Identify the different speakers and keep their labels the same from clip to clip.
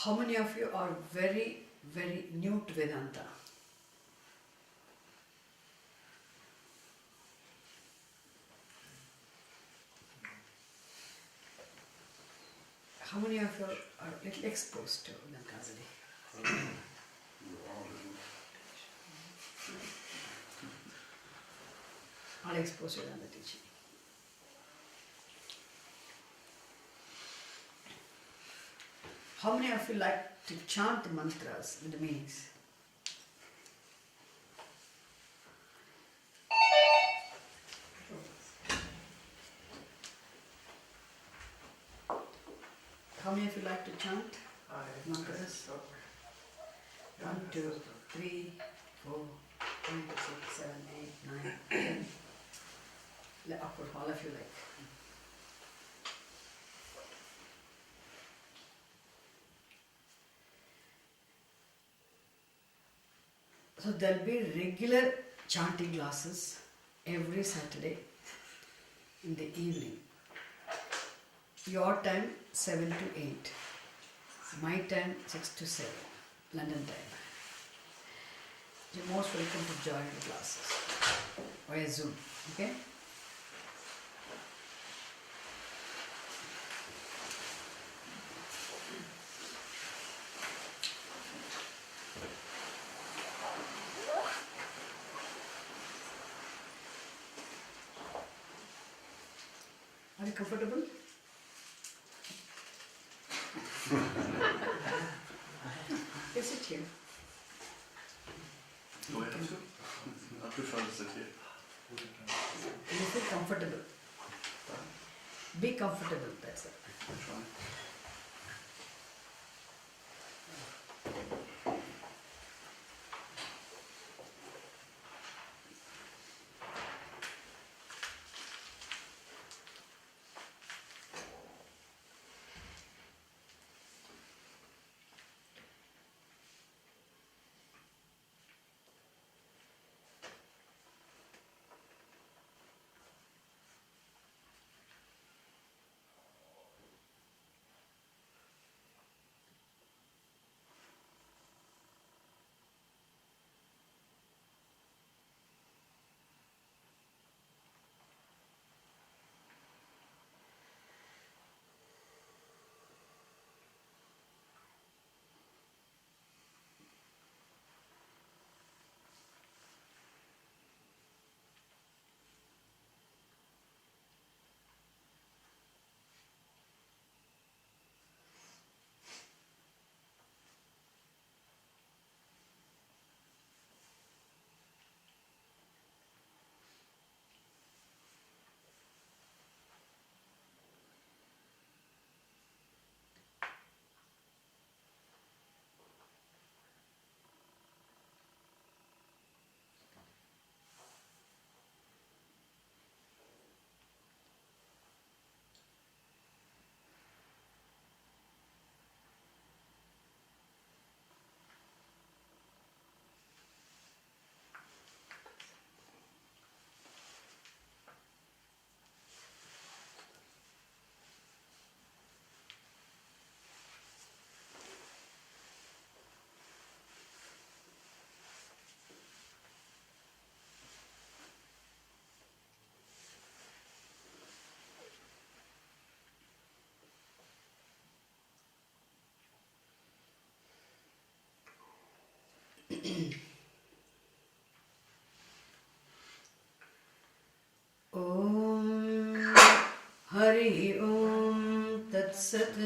Speaker 1: How many of you are very, very new to Vedanta? How many of you are little exposed to Vedanta already? All exposed to Vedanta teaching. How many of you like to chant the mantras with the meanings? How many of you like to chant mantras? 1, 2, 3, 4, 5, 6, 7, 8, 9, 10. Of course, all of you like. So there will be regular chanting classes every Saturday in the evening. Your time 7 to 8. My time 6 to 7, London time. You're most welcome to join the classes via Zoom. Okay? Are you comfortable? Yes, sit here.
Speaker 2: Do I have to? I prefer to sit here.
Speaker 1: You feel comfortable. Be comfortable, that's it.
Speaker 2: I'm trying.
Speaker 1: Om Hari Om Tat Sat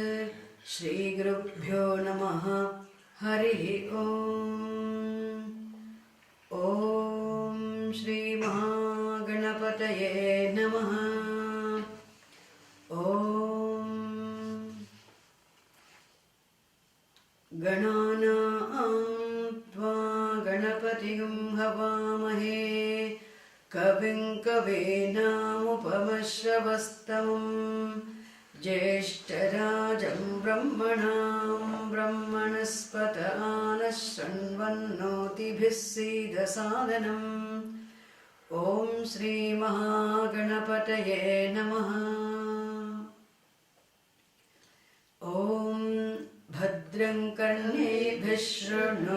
Speaker 1: Shri Gurubhyo Namaha Hari Om Om Shri Mahaganapataye Namaha Om Gananam Tva Ganapatigam Havamahe Kavim Kavinamupamashravastamam Jeshtarajam Brahmanam Brahmanaspata Anashranvannotibhisida Sadhanam Om Shri Mahaganapataye Namaha Om भद्रं कर्णेभिः शृणुयामदेवाः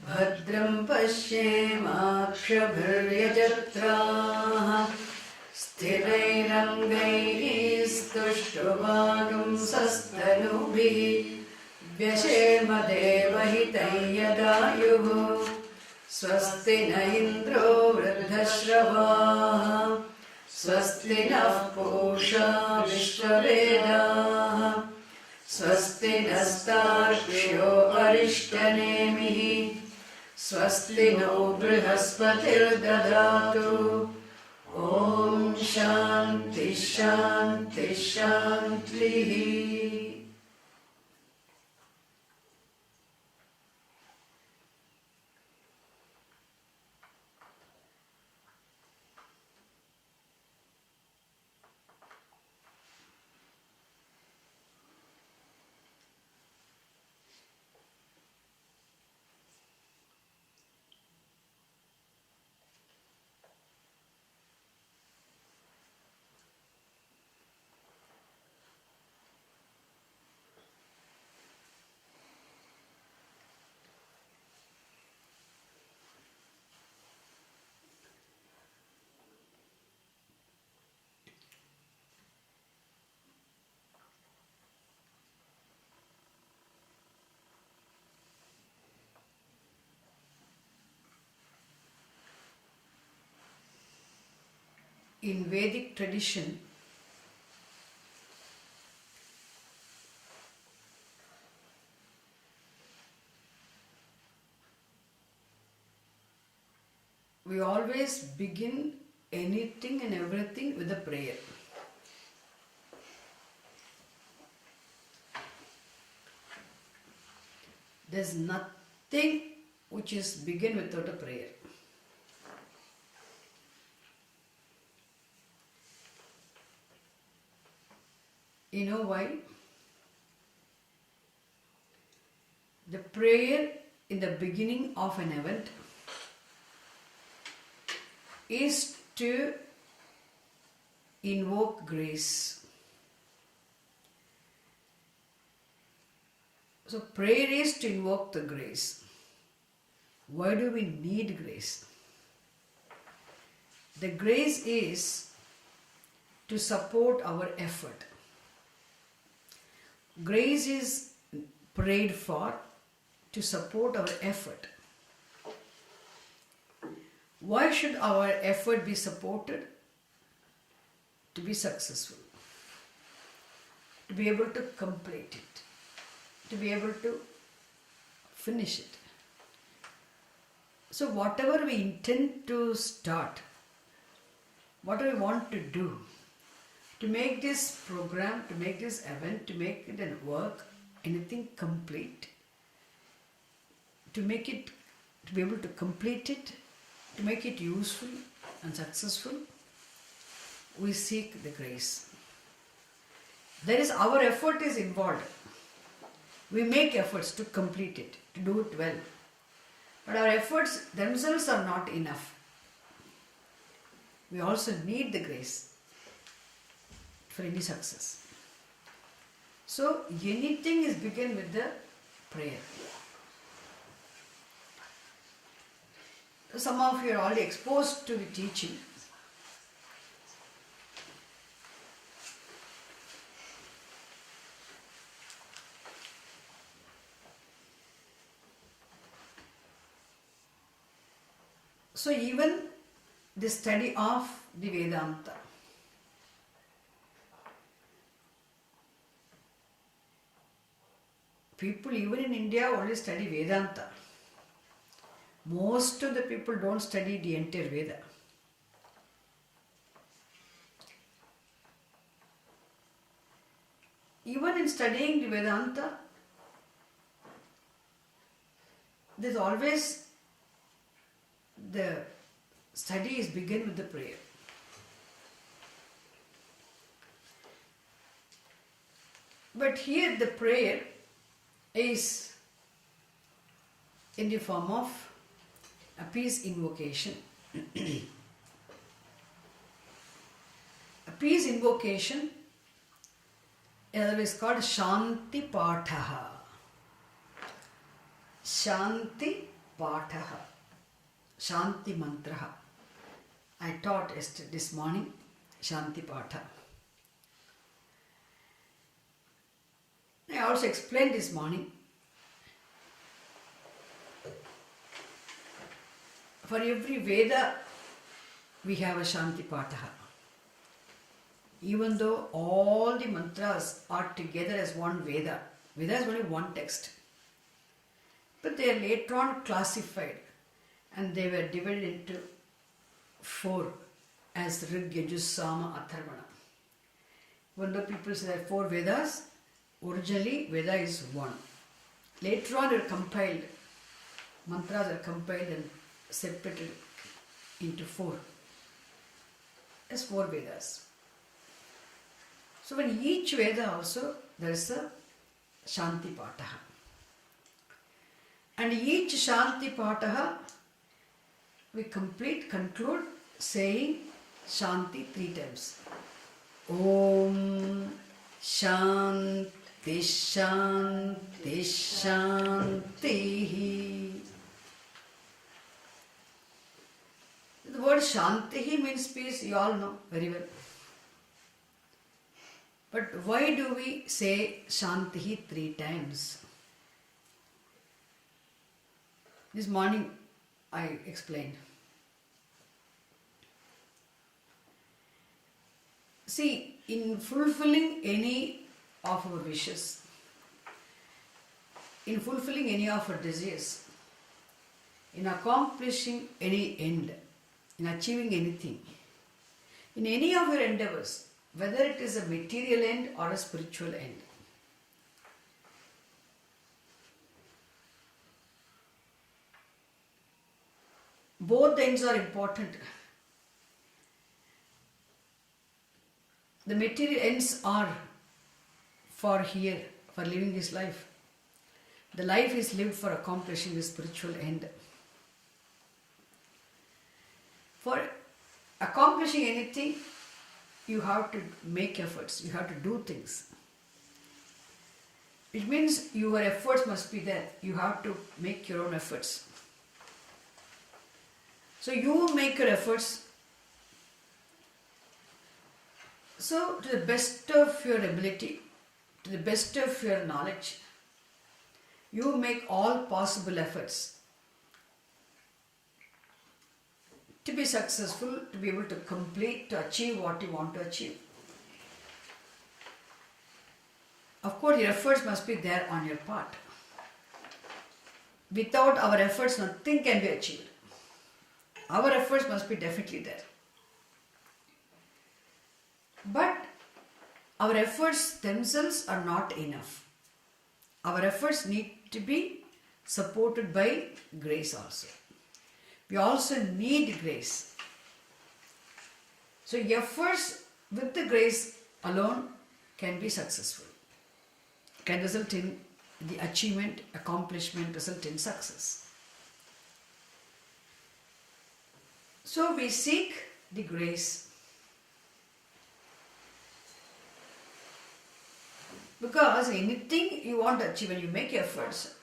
Speaker 1: भद्रं पश्येमाक्षभिर्यजत्राः स्थिरैरङ्गैस्तुष्टुवागुंसस्तनूभिः व्यशेमदेवहितं यदायुः स्वस्ति न इन्द्रो वृद्धश्रवाः स्वस्ति नः पूषा विश्ववेदाः स्वस्ति नस्तार्क्ष्यो अरिष्टनेमिः स्वस्ति no बृहस्पतिर्दधातु ॐ शान्ति शान्ति शान्तिः. In Vedic tradition, we always begin anything and everything with a prayer. There's nothing which is begin without a prayer. You know why? The prayer in the beginning of an event is to invoke grace. So prayer is to invoke the grace. Why do we need grace? The grace is to support our effort. Grace is prayed for to support our effort. Why should our effort be supported? To be successful, to be able to complete it, to be able to finish it. So whatever we intend to start, whatever we want to do, to make this program, to make this event, to make it a work, anything complete, to make it, to be able to complete it, to make it useful and successful, we seek the grace. There is our effort is involved. We make efforts to complete it, to do it well. But our efforts themselves are not enough. We also need the grace for any success. So anything is begin with the prayer. Some of you are already exposed to the teaching. So even the study of the Vedanta, people even in India only study Vedanta. Most of the people don't study the entire Veda. Even in studying the Vedanta, there's always the study is begin with the prayer. But here the prayer is in the form of a peace invocation. A peace invocation otherwise called Shanti Pathaha. Shanti Pathaha. Shanti Mantraha. I taught this morning Shanti Patha. I also explained this morning. For every Veda, we have a Shanti Pathaha. Even though all the mantras are together as one Veda, Veda is only one text. But they are later on classified and they were divided into 4 as Rig, Yajus, Sama, Atharvana. Even though people say there are 4 Vedas, originally Veda is 1. Later on they are compiled, mantras are compiled and separated into 4 as 4 Vedas. So in each Veda also there is a Shanti Pataha. And each Shanti Pataha we conclude saying Shanti 3 times. Om Shanti Shanti Shanti. The word Shanti means peace, you all know very well. But why do we say Shanti 3 times? This morning I explained. See, in fulfilling any of our wishes, in fulfilling any of our desires, in accomplishing any end, in achieving anything, in any of your endeavors, whether it is a material end or a spiritual end, both the ends are important. The material ends are for here, for living this life. The life is lived for accomplishing the spiritual end. For accomplishing anything, you have to make efforts, you have to do things. It means your efforts must be there. You have to make your own efforts. So you make your efforts. So to the best of your ability, to the best of your knowledge, you make all possible efforts to be successful, to be able to complete, to achieve what you want to achieve. Of course, your efforts must be there on your part. Without our efforts, nothing can be achieved. Our efforts must be definitely there. But our efforts themselves are not enough. Our efforts need to be supported by grace also. We also need grace. So efforts with the grace alone can be successful, can result in the achievement, accomplishment, result in success. So we seek the grace. Because anything you want to achieve, when you make efforts,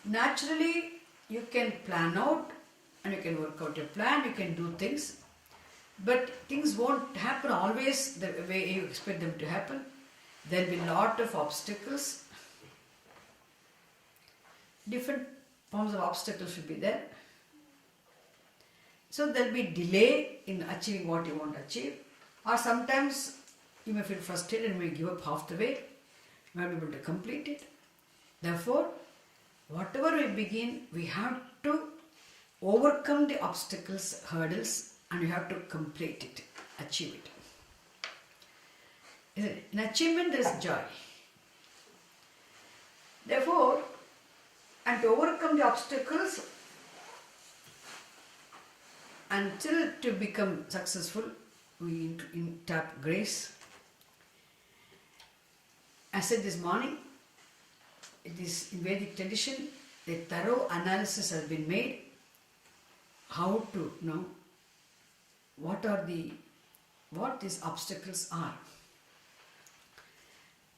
Speaker 1: naturally you can plan out and you can work out your plan, you can do things, but things won't happen always the way you expect them to happen. There will be a lot of obstacles. Different forms of obstacles will be there. So there will be delay in achieving what you want to achieve, or sometimes you may feel frustrated and may give up half the way. You may not be able to complete it. Therefore, whatever we begin, we have to overcome the obstacles, hurdles, and we have to complete it, achieve it. In achievement there is joy. Therefore, and to overcome the obstacles, until to become successful, we tap grace. I said this morning, it is in Vedic tradition, a thorough analysis has been made how to know what these obstacles are.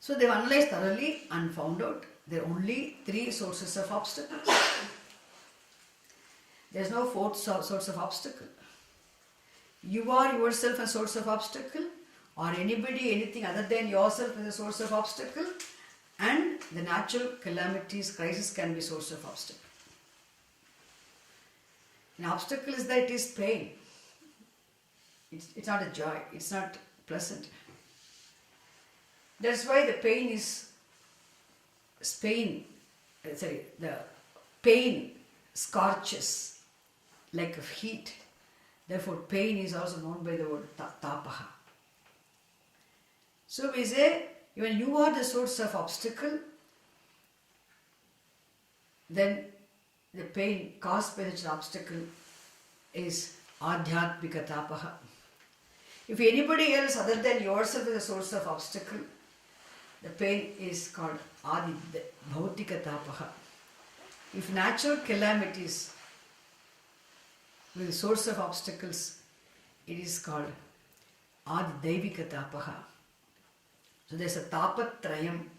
Speaker 1: So they've analyzed thoroughly and found out there are only 3 sources of obstacles. There's no 4th source of obstacle. You are yourself a source of obstacle, or anybody, anything other than yourself is a source of obstacle, and the natural calamities, crisis can be source of obstacle. An obstacle is that it is pain. It's not a joy. It's not pleasant. That's why the pain is the pain scorches like of heat. Therefore, pain is also known by the word tapaha. So we say, when you are the source of obstacle, then the pain caused by such an obstacle is adhyatmika tapaha. If anybody else other than yourself is a source of obstacle, the pain is called adi bhautika tapaha. If natural calamities with the source of obstacles, it is called adi daivika tapaha. So there's a tapatrayam,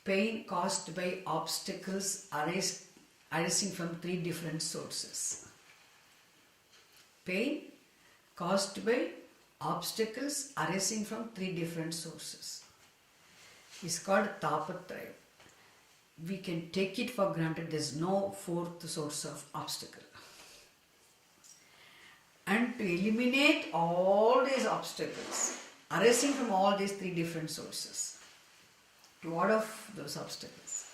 Speaker 1: pain caused by obstacles arising from 3 different sources. Pain caused by obstacles arising from 3 different sources is called tapatrayam. We can take it for granted there's no 4th source of obstacle. And to eliminate all these obstacles arising from all these 3 different sources, to ward off those obstacles,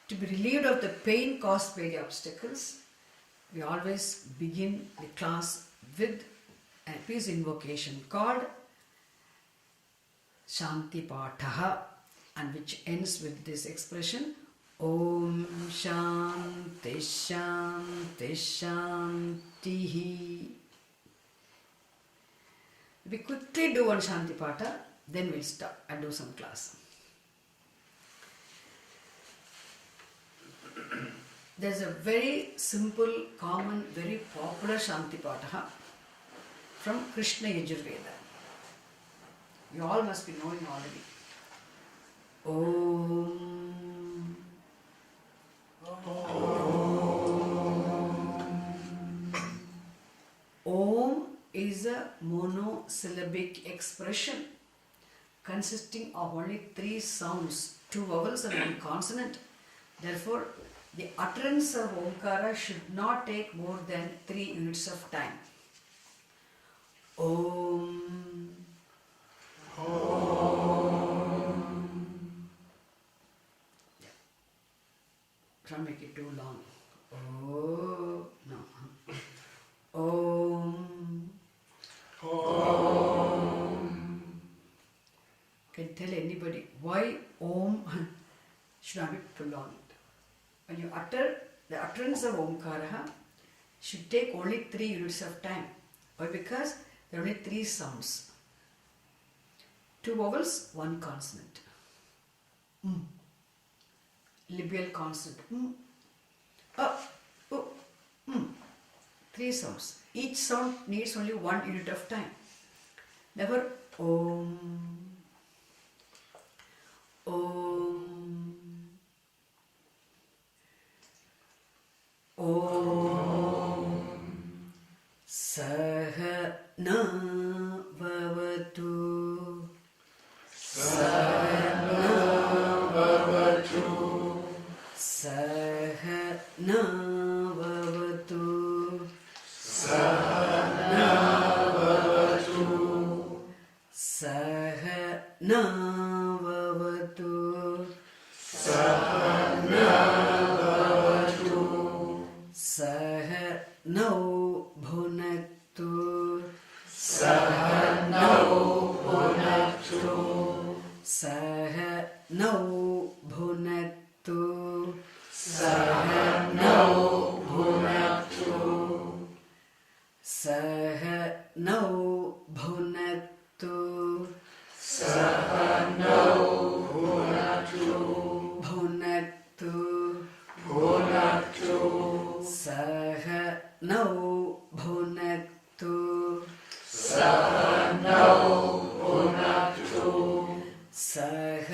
Speaker 1: to be relieved of the pain caused by the obstacles, we always begin the class with a peace invocation called Shanti Pataha, and which ends with this expression Om Shanti Shanti Shantihi. We quickly do one Shanti Pata, then we'll stop and do some class. There's a very simple, common, very popular Shanti Pata from Krishna Yajurveda. You all must be knowing already. Om. Om is a monosyllabic expression consisting of only 3 sounds, 2 vowels and 1 consonant. Therefore, the utterance of Omkara should not take more than 3 units of time. Om. Try to make it too long. Oh, no. Om. Can tell anybody why Om should not be prolonged. When you utter, the utterance of Omkara should take only 3 units of time. Why? Because there are only 3 sounds. 2 vowels, 1 consonant. Labial consonant. 3 sounds. Each sound needs only 1 unit of time. Therefore, Om. Om. Om. Sahana vavatu. Sahana vavatu. Sahana vavatu. Sahana vavatu. Sahana vavatu. Sahana vavatu. Sahanau bhunaktu. Sahanau bhunaktu. Sahanau bhunaktu. Sahanau bhunaktu. Sahanau bhunaktu. Sahanau bhunaktu. Bhunaktu. Bhunaktu. Sahanau bhunaktu. Sahanau bhunaktu. Sahanau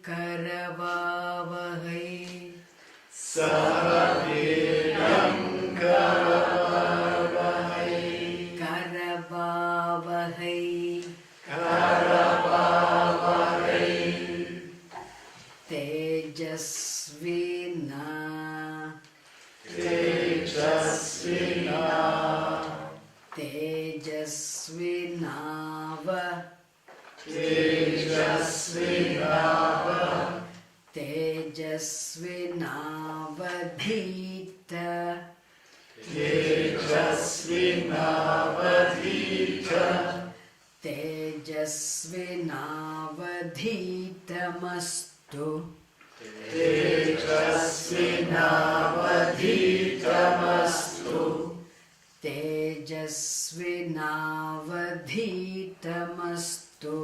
Speaker 1: Karavavahai Sahaviryam Karavavahai Karavavahai Tejasvina Tejasvinava Tejasvinavadhita Tejasvinavadhitamastu Tejasvinavadhitamastu Tejasvinavadhitamastu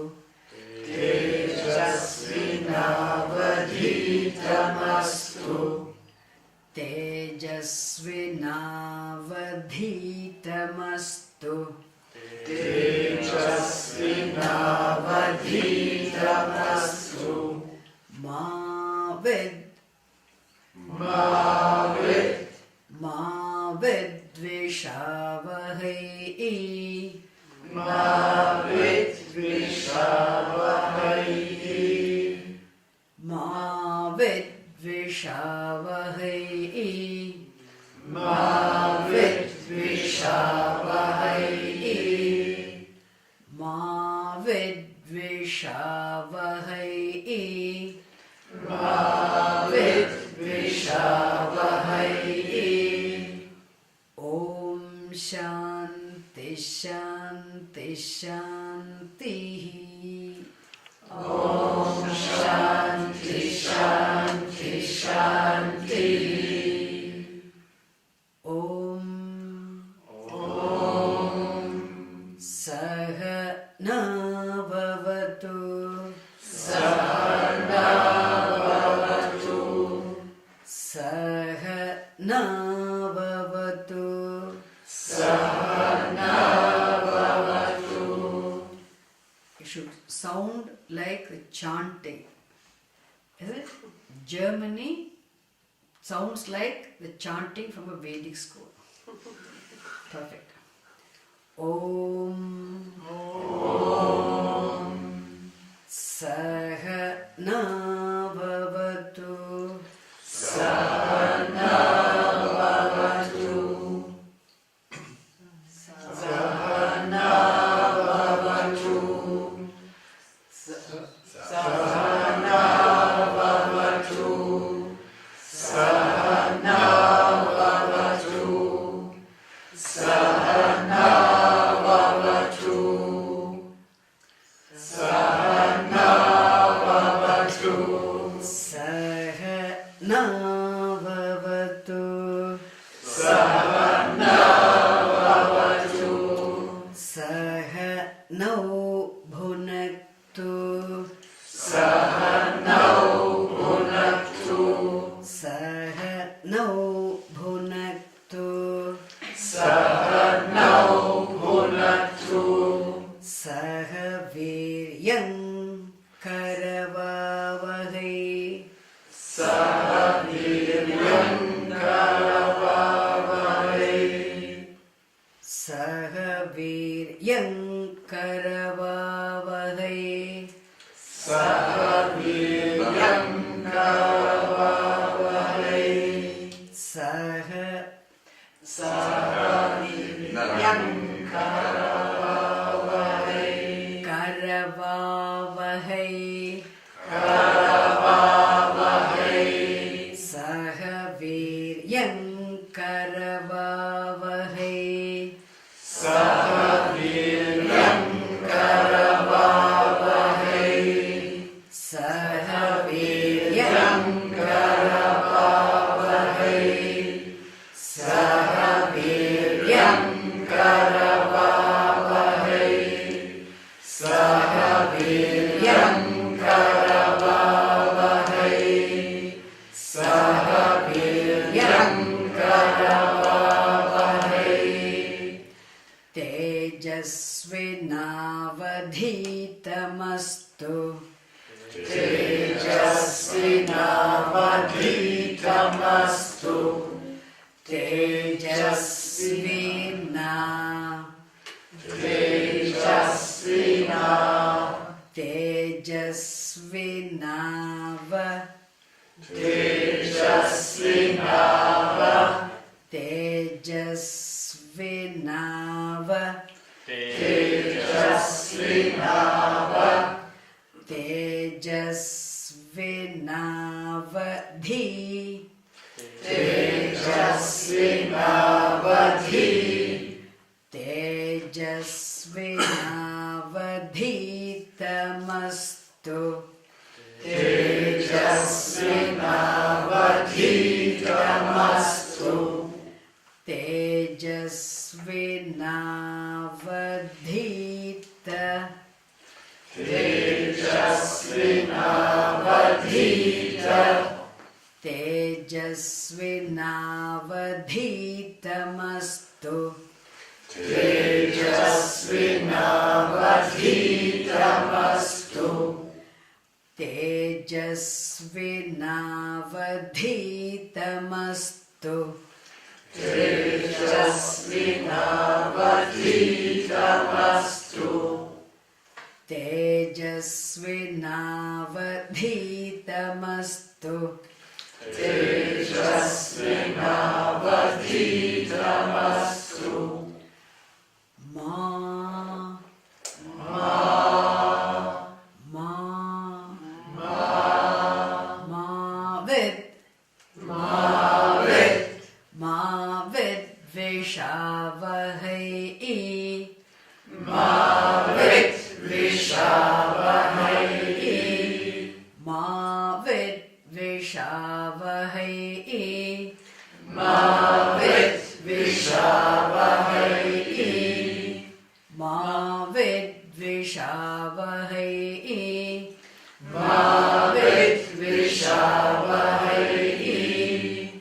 Speaker 1: Mavedvishavahai Om Shanti Shanti Shanti Om Sahana Bhavatu Sahana Bhavatu It should sound like chanting. Is it? Germany sounds like the chanting from a Vedic school. Perfect. Om Sahana Bhavatu Sahana Bhavatu Sahanau Bhunaktu Sahanau Bhunaktu Sahaviryam Karavavahai Sahaviryam Karavavahai Karavavahai Sahaviryam Karavavahai Sahaviryam Tejasvinavadhitamastu Tejasvina Tejasvinava Tejasvinava Tejasvinavadhi Tejasvinavadhitamastu Tejasvinavadhitamastu Tejasvinavadhitamastu Tejasvinavadhitamastu Ma Ma Mavid Mavid Vishavahai Mavid Vishavahai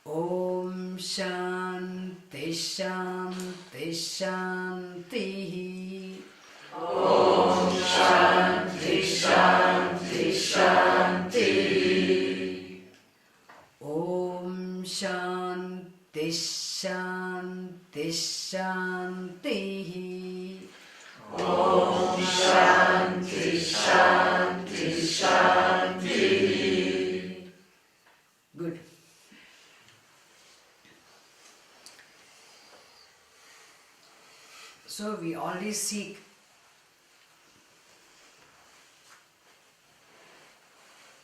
Speaker 1: Om Shanti Shanti Shanti Om Shanti Shanti Shanti Good. So we always seek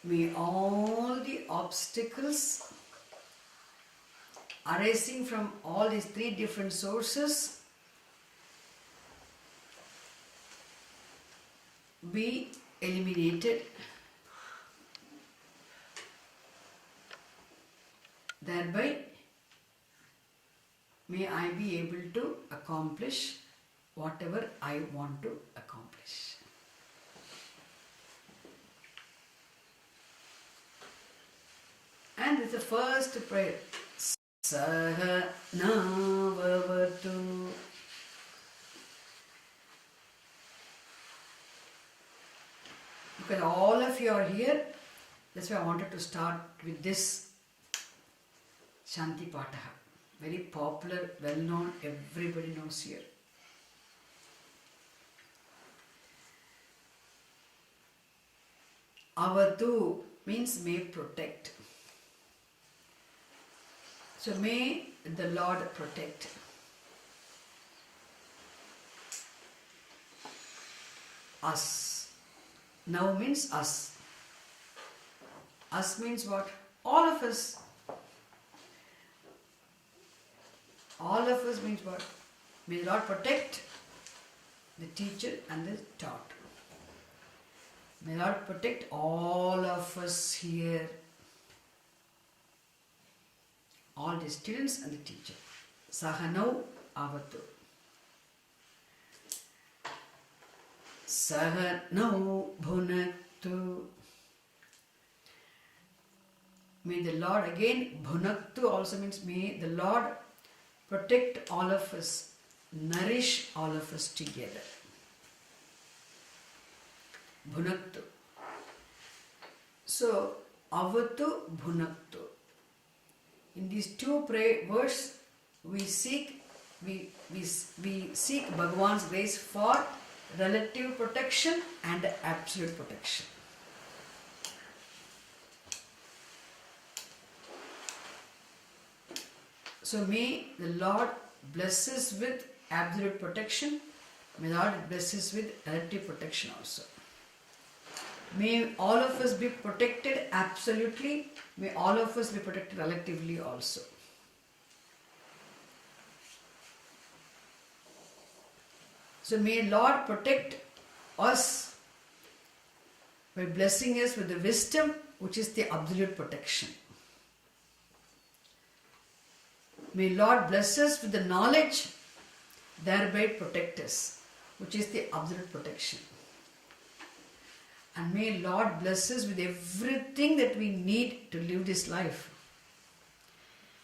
Speaker 1: may all the obstacles arising from all these three different sources be eliminated. Thereby, may I be able to accomplish whatever I want to accomplish. And it's the first prayer. Saha Navavatu. Because all of you are here, that's why I wanted to start with this Shanti Pataha. Very popular, well known, everybody knows here. Avatu means may protect. So may the Lord protect. Us. Now means us. Us means what? All of us. All of us means what? May the Lord protect the teacher and the taught. May the Lord protect all of us here. All the students and the teacher. Sahanau avatu. Sahanau bhunaktu. May the Lord, again, bhunaktu also means may the Lord protect all of us, nourish all of us together. Bhunaktu. So, avatu bhunaktu. In these two words, we seek Bhagavan's grace for relative protection and absolute protection. So may the Lord bless us with absolute protection. May the Lord bless us with relative protection also. May all of us be protected absolutely. May all of us be protected relatively also. So may Lord protect us by blessing us with the wisdom, which is the absolute protection. May Lord bless us with the knowledge, thereby protect us, which is the absolute protection. And may Lord bless us with everything that we need to live this life.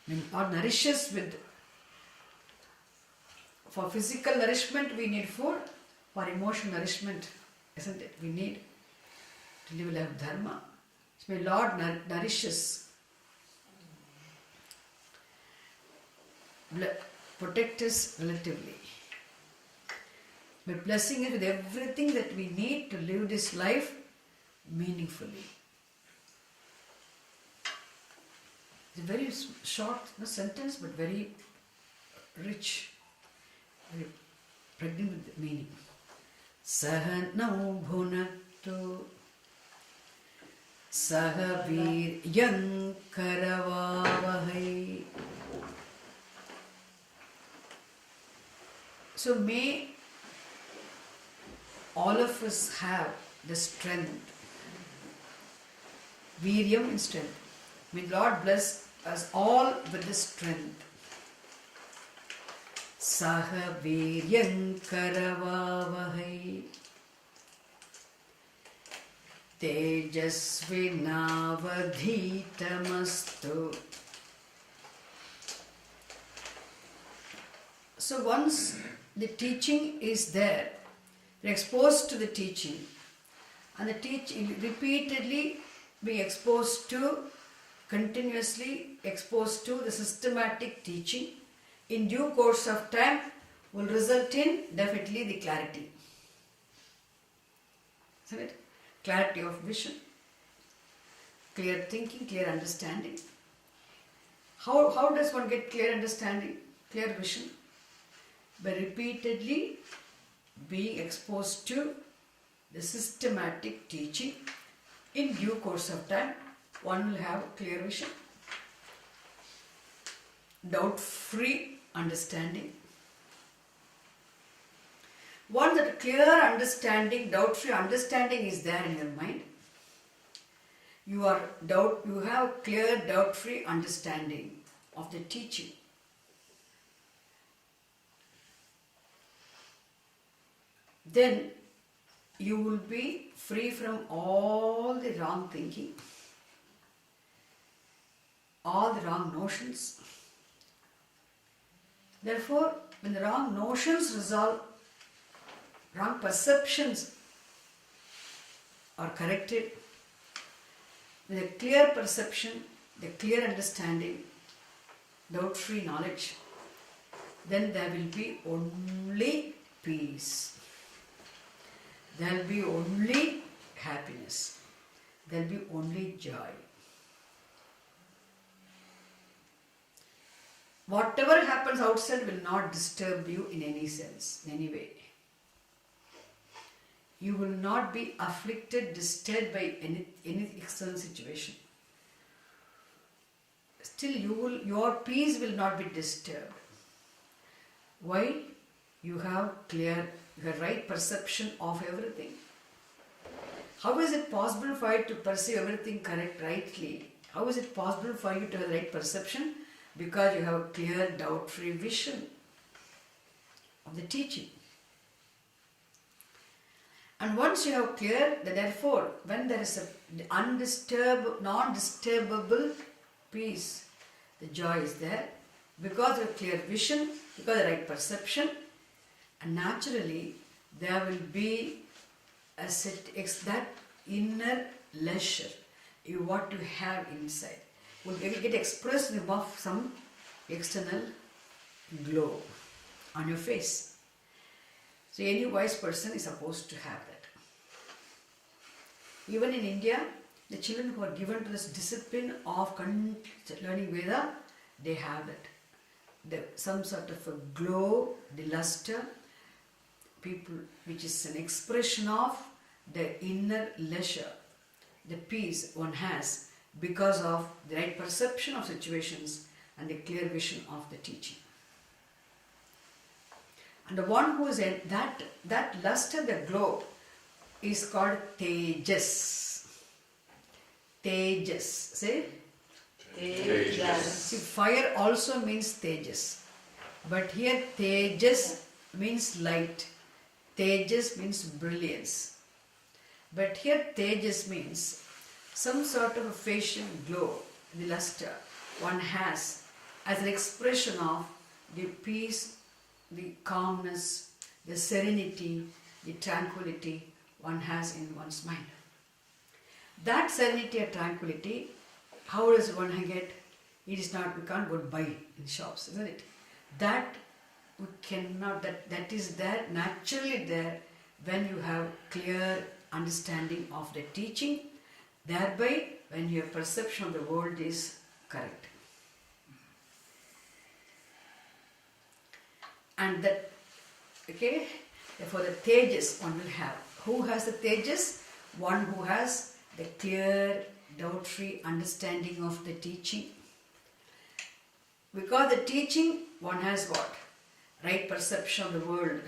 Speaker 1: May Lord nourish us with, for physical nourishment we need food, for emotional nourishment, isn't it? We need to live a life of dharma. So may Lord nourish us, protect us relatively. By blessing us with everything that we need to live this life meaningfully. It's a very short sentence, but very rich, very pregnant with meaning. Sahanau bhunaktu sahaviryam karavavahai. So may all of us have the strength. Viryam in strength. May Lord bless us all with the strength. Saha viryam karavavahai tejasvinavadhitamastu. So once the teaching is there, we're exposed to the teaching, and the teaching repeatedly being exposed to, continuously exposed to the systematic teaching, in due course of time will result in definitely the clarity. Isn't it? Clarity of vision, clear thinking, clear understanding. How does one get clear understanding, clear vision? By repeatedly being exposed to the systematic teaching. In due course of time, one will have clear vision, doubt-free understanding. Once that clear understanding, doubt-free understanding is there in your mind, you have clear doubt-free understanding of the teaching. Then you will be free from all the wrong thinking, all the wrong notions. Therefore, when the wrong notions resolve, wrong perceptions are corrected, with a clear perception, the clear understanding, doubt-free knowledge, then there will be only peace. There will be only happiness. There will be only joy. Whatever happens outside will not disturb you in any sense, in any way. You will not be afflicted, disturbed by any external situation. Still, your peace will not be disturbed. Why? You have right perception of everything. How is it possible for you to perceive everything rightly? How is it possible for you to have the right perception? Because you have a clear, doubt-free vision of the teaching. And once you have clear, therefore, when there is a non-disturbable peace, the joy is there because of clear vision, because of the right perception, and naturally there will be that inner leisure, what you have inside will get expressed in the form of some external glow on your face. So any wise person is supposed to have that. Even in India, the children who are given to this discipline of learning Veda, they have that. Some sort of a glow, the luster, people, which is an expression of the inner leisure, the peace one has because of the right perception of situations and the clear vision of the teaching. And the one who is in that luster, the glow, is called Tejas. Tejas. Say?
Speaker 2: Tejas.
Speaker 1: See, fire also means Tejas. But here Tejas means light. Tejas means brilliance. But here Tejas means some sort of a facial glow, the luster one has as an expression of the peace, the calmness, the serenity, the tranquility one has in one's mind. That serenity and tranquility, how does one get? It is not, we can't go and buy in shops, isn't it? That we cannot, that is there, naturally there, when you have clear understanding of the teaching, thereby when your perception of the world is correct. And that, okay, therefore the Tejas one will have. Who has the Tejas? One who has the clear, doubt-free understanding of the teaching. Because the teaching, one has what? Right perception of the world.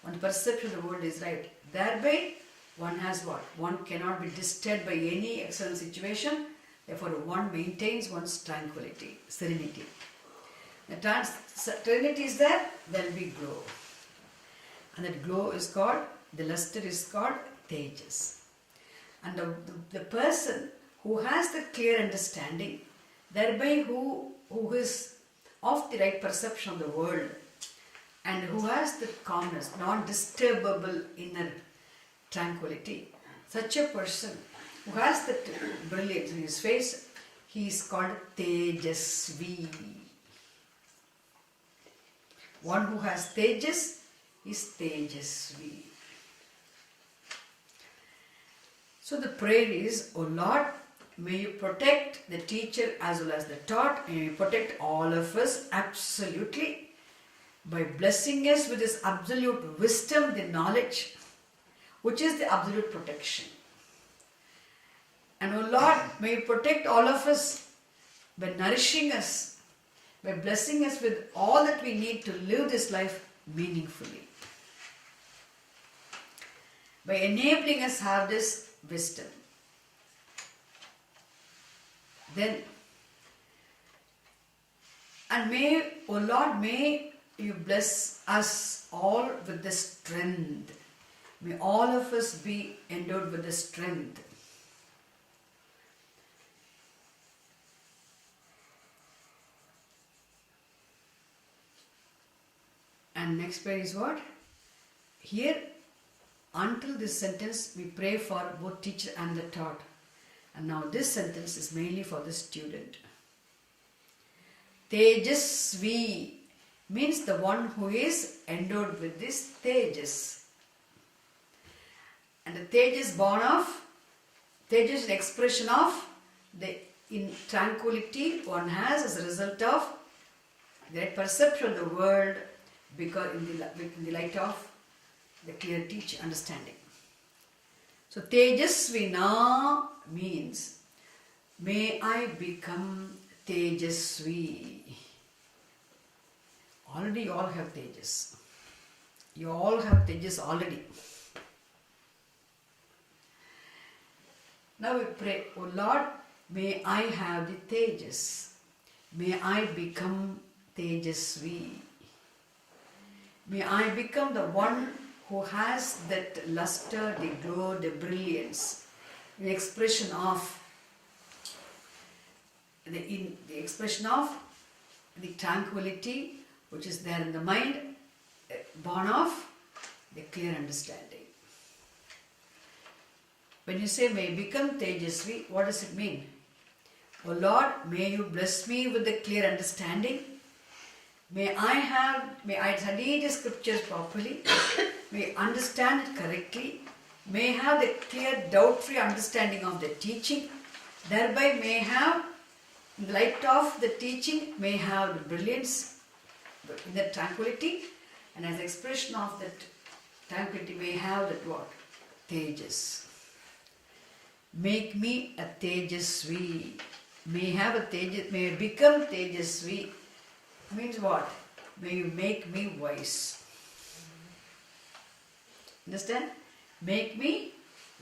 Speaker 1: One's perception of the world is right. Thereby, one has what? One cannot be disturbed by any external situation. Therefore, one maintains one's tranquility, serenity. The serenity is there, there will be glow. And that glow is called, the luster is called Tejas. And the person who has the clear understanding, thereby who is of the right perception of the world, and who has the calmness, non-disturbable inner tranquility, such a person who has that brilliance in his face, he is called Tejasvi. One who has Tejas is Tejasvi. So the prayer is, O Lord, may you protect the teacher as well as the taught, and may you protect all of us absolutely by blessing us with this absolute wisdom, the knowledge, which is the absolute protection. And O Lord, may you protect all of us by nourishing us, by blessing us with all that we need to live this life meaningfully. By enabling us have this wisdom. Then, and may, O Lord, may you bless us all with the strength. May all of us be endowed with the strength. And next prayer is what? Here, until this sentence, we pray for both teacher and the taught. And now this sentence is mainly for the student. Tejasvi means the one who is endowed with this Tejas. And the Tejas born of, Tejas is an expression of the in tranquility one has as a result of the perception of the world, because in the light of the clear teaching understanding. So Tejasvina means, may I become Tejasvi. Already you all have Tejas. You all have Tejas already. Now we pray, O Lord, may I have the Tejas. May I become Tejasvi. May I become the one who has that luster, the glow, the brilliance, the expression of the expression of the tranquility which is there in the mind, born of the clear understanding. When you say may become Tejasvi, what does it mean? O Lord, may you bless me with a clear understanding. May I study the scriptures properly. May I understand it correctly. May have the clear, doubt-free understanding of the teaching. Thereby may have, in the light of the teaching, may have the brilliance, in the tranquility, and as expression of that tranquility may have that what? Tejas. Make me a Tejasvi. May have a Tejas, may become Tejasvi. Means what? May you make me wise. Understand? Make me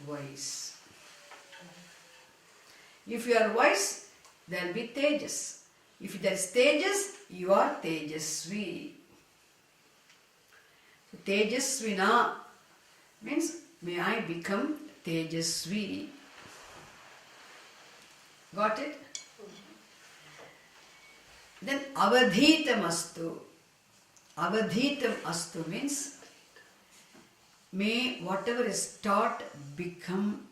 Speaker 1: wise. If you are wise, there will be Tejas. If there is Tejas, you are Tejasvi. So Tejasvina means may I become Tejasvi. Got it? Then avadhitam astu. Avadhitam astu means may whatever is taught become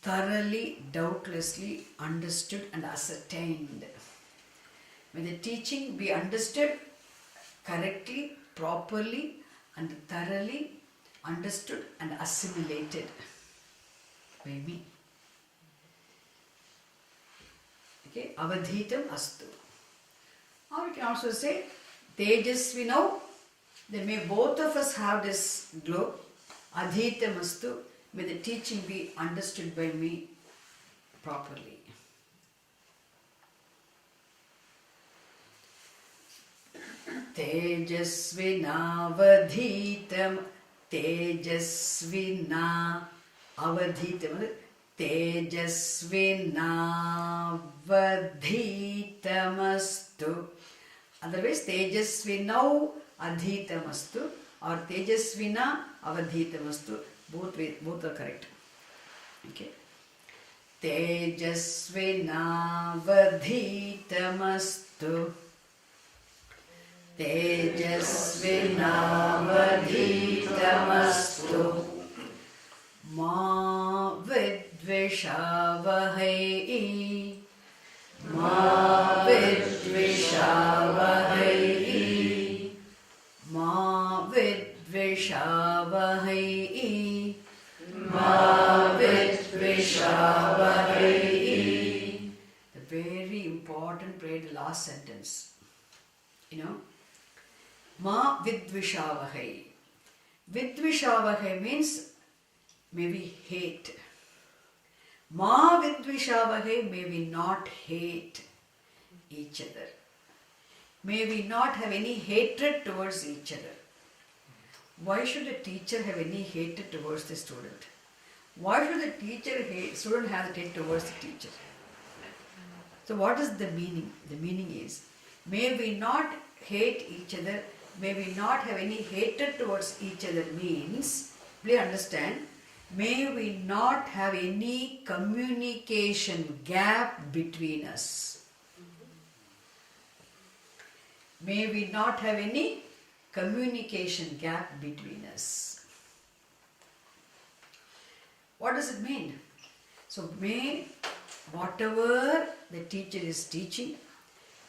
Speaker 1: thoroughly, doubtlessly understood and ascertained. May the teaching be understood correctly, properly and thoroughly understood and assimilated by me. Okay, avadhitam astu. Or we can also say Tejasvinau, then may both of us have this glow. Adhitam astu, may the teaching be understood by me properly. Tejasvinavadhitam, Tejasvina avadhitam, Tejasvinavadhitamastu. Otherwise, Tejasvinau adhitamastu or Tejasvina avadhitamastu. Both are correct. Okay. Tejasvinavadhitamastu. Tejasvinavadhitamastu. Ma vidvishavahai. Ma vidvishavahai. Ma vidvishavahai. Ma vidvishavahai. The very important prayer, the last sentence. Ma vidvishavahai. Vidvishavahai means may we hate. Ma vidvishavahai, may we not hate each other. May we not have any hatred towards each other. Why should a teacher have any hatred towards the student? Why should the student have hatred towards the teacher? So what is the meaning? The meaning is, may we not hate each other, may we not have any hatred towards each other means, please understand, may we not have any communication gap between us. May we not have any communication gap between us. What does it mean? So may whatever the teacher is teaching,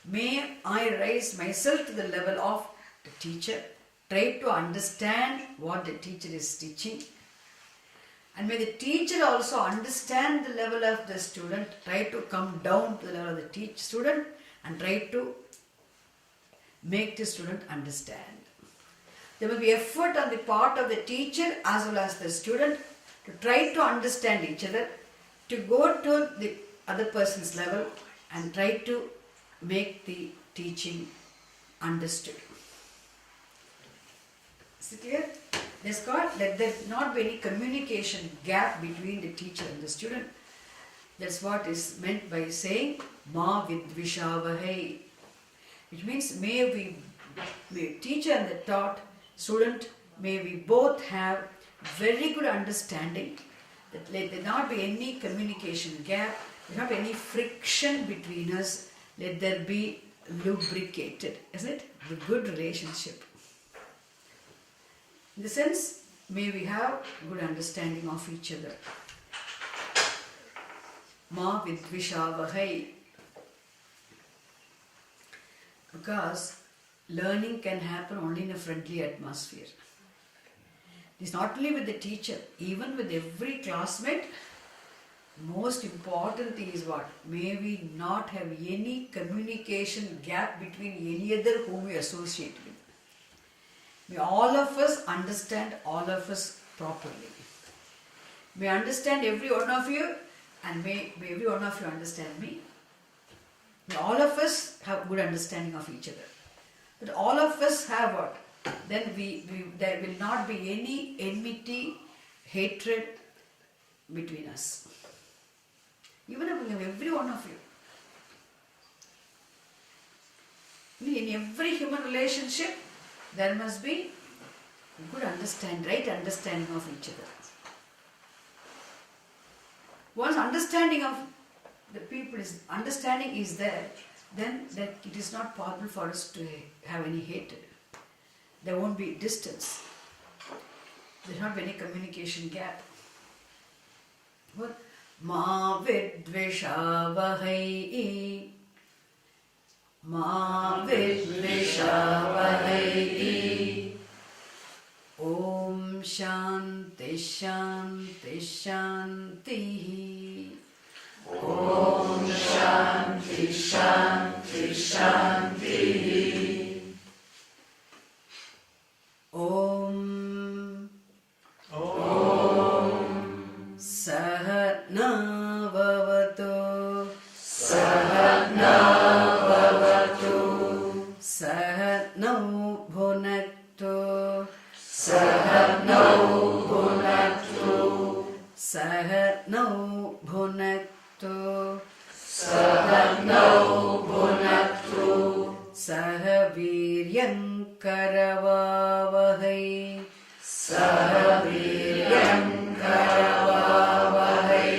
Speaker 1: may I raise myself to the level of the teacher, try to understand what the teacher is teaching, and may the teacher also understand the level of the student, try to come down to the level of the student and try to make the student understand. There will be effort on the part of the teacher as well as the student to try to understand each other, to go to the other person's level and try to make the teaching understood. Is it clear? That's called, let there not be any communication gap between the teacher and the student. That's what is meant by saying Ma vidvishavahai. Which means may teacher and the taught student, may we both have very good understanding, that let there not be any communication gap, there not be any friction between us, let there be lubricated, isn't it? The good relationship. In the sense, may we have good understanding of each other. Ma vidvishavahai. Because learning can happen only in a friendly atmosphere. It's not only with the teacher, even with every classmate. Most important thing is what? May we not have any communication gap between any other whom we associate with. May all of us understand all of us properly. May I understand every one of you, and may every one of you understand me. May all of us have good understanding of each other. But all of us have what? Then there will not be any enmity, hatred between us. Even among every one of you. In every human relationship, there must be good understanding, right understanding of each other. Once understanding of the people understanding is there, then that it is not possible for us to have any hatred. There won't be distance. There won't be any communication gap. What? Ma vidvishavahai. Ma vidvishavahai. Om Shanti Shanti Shanti.
Speaker 2: Om Shanti Shanti Shanti.
Speaker 1: Om Sahana Bhavatu.
Speaker 2: Sahana Bhavatu.
Speaker 1: Sahana Bhunaktu.
Speaker 2: Sahana Bhunaktu.
Speaker 1: Sahana Bhunaktu.
Speaker 2: Sahana Bhunaktu.
Speaker 1: Sahaviryam Karavavahai.
Speaker 2: Sahaviryam Karavavahai.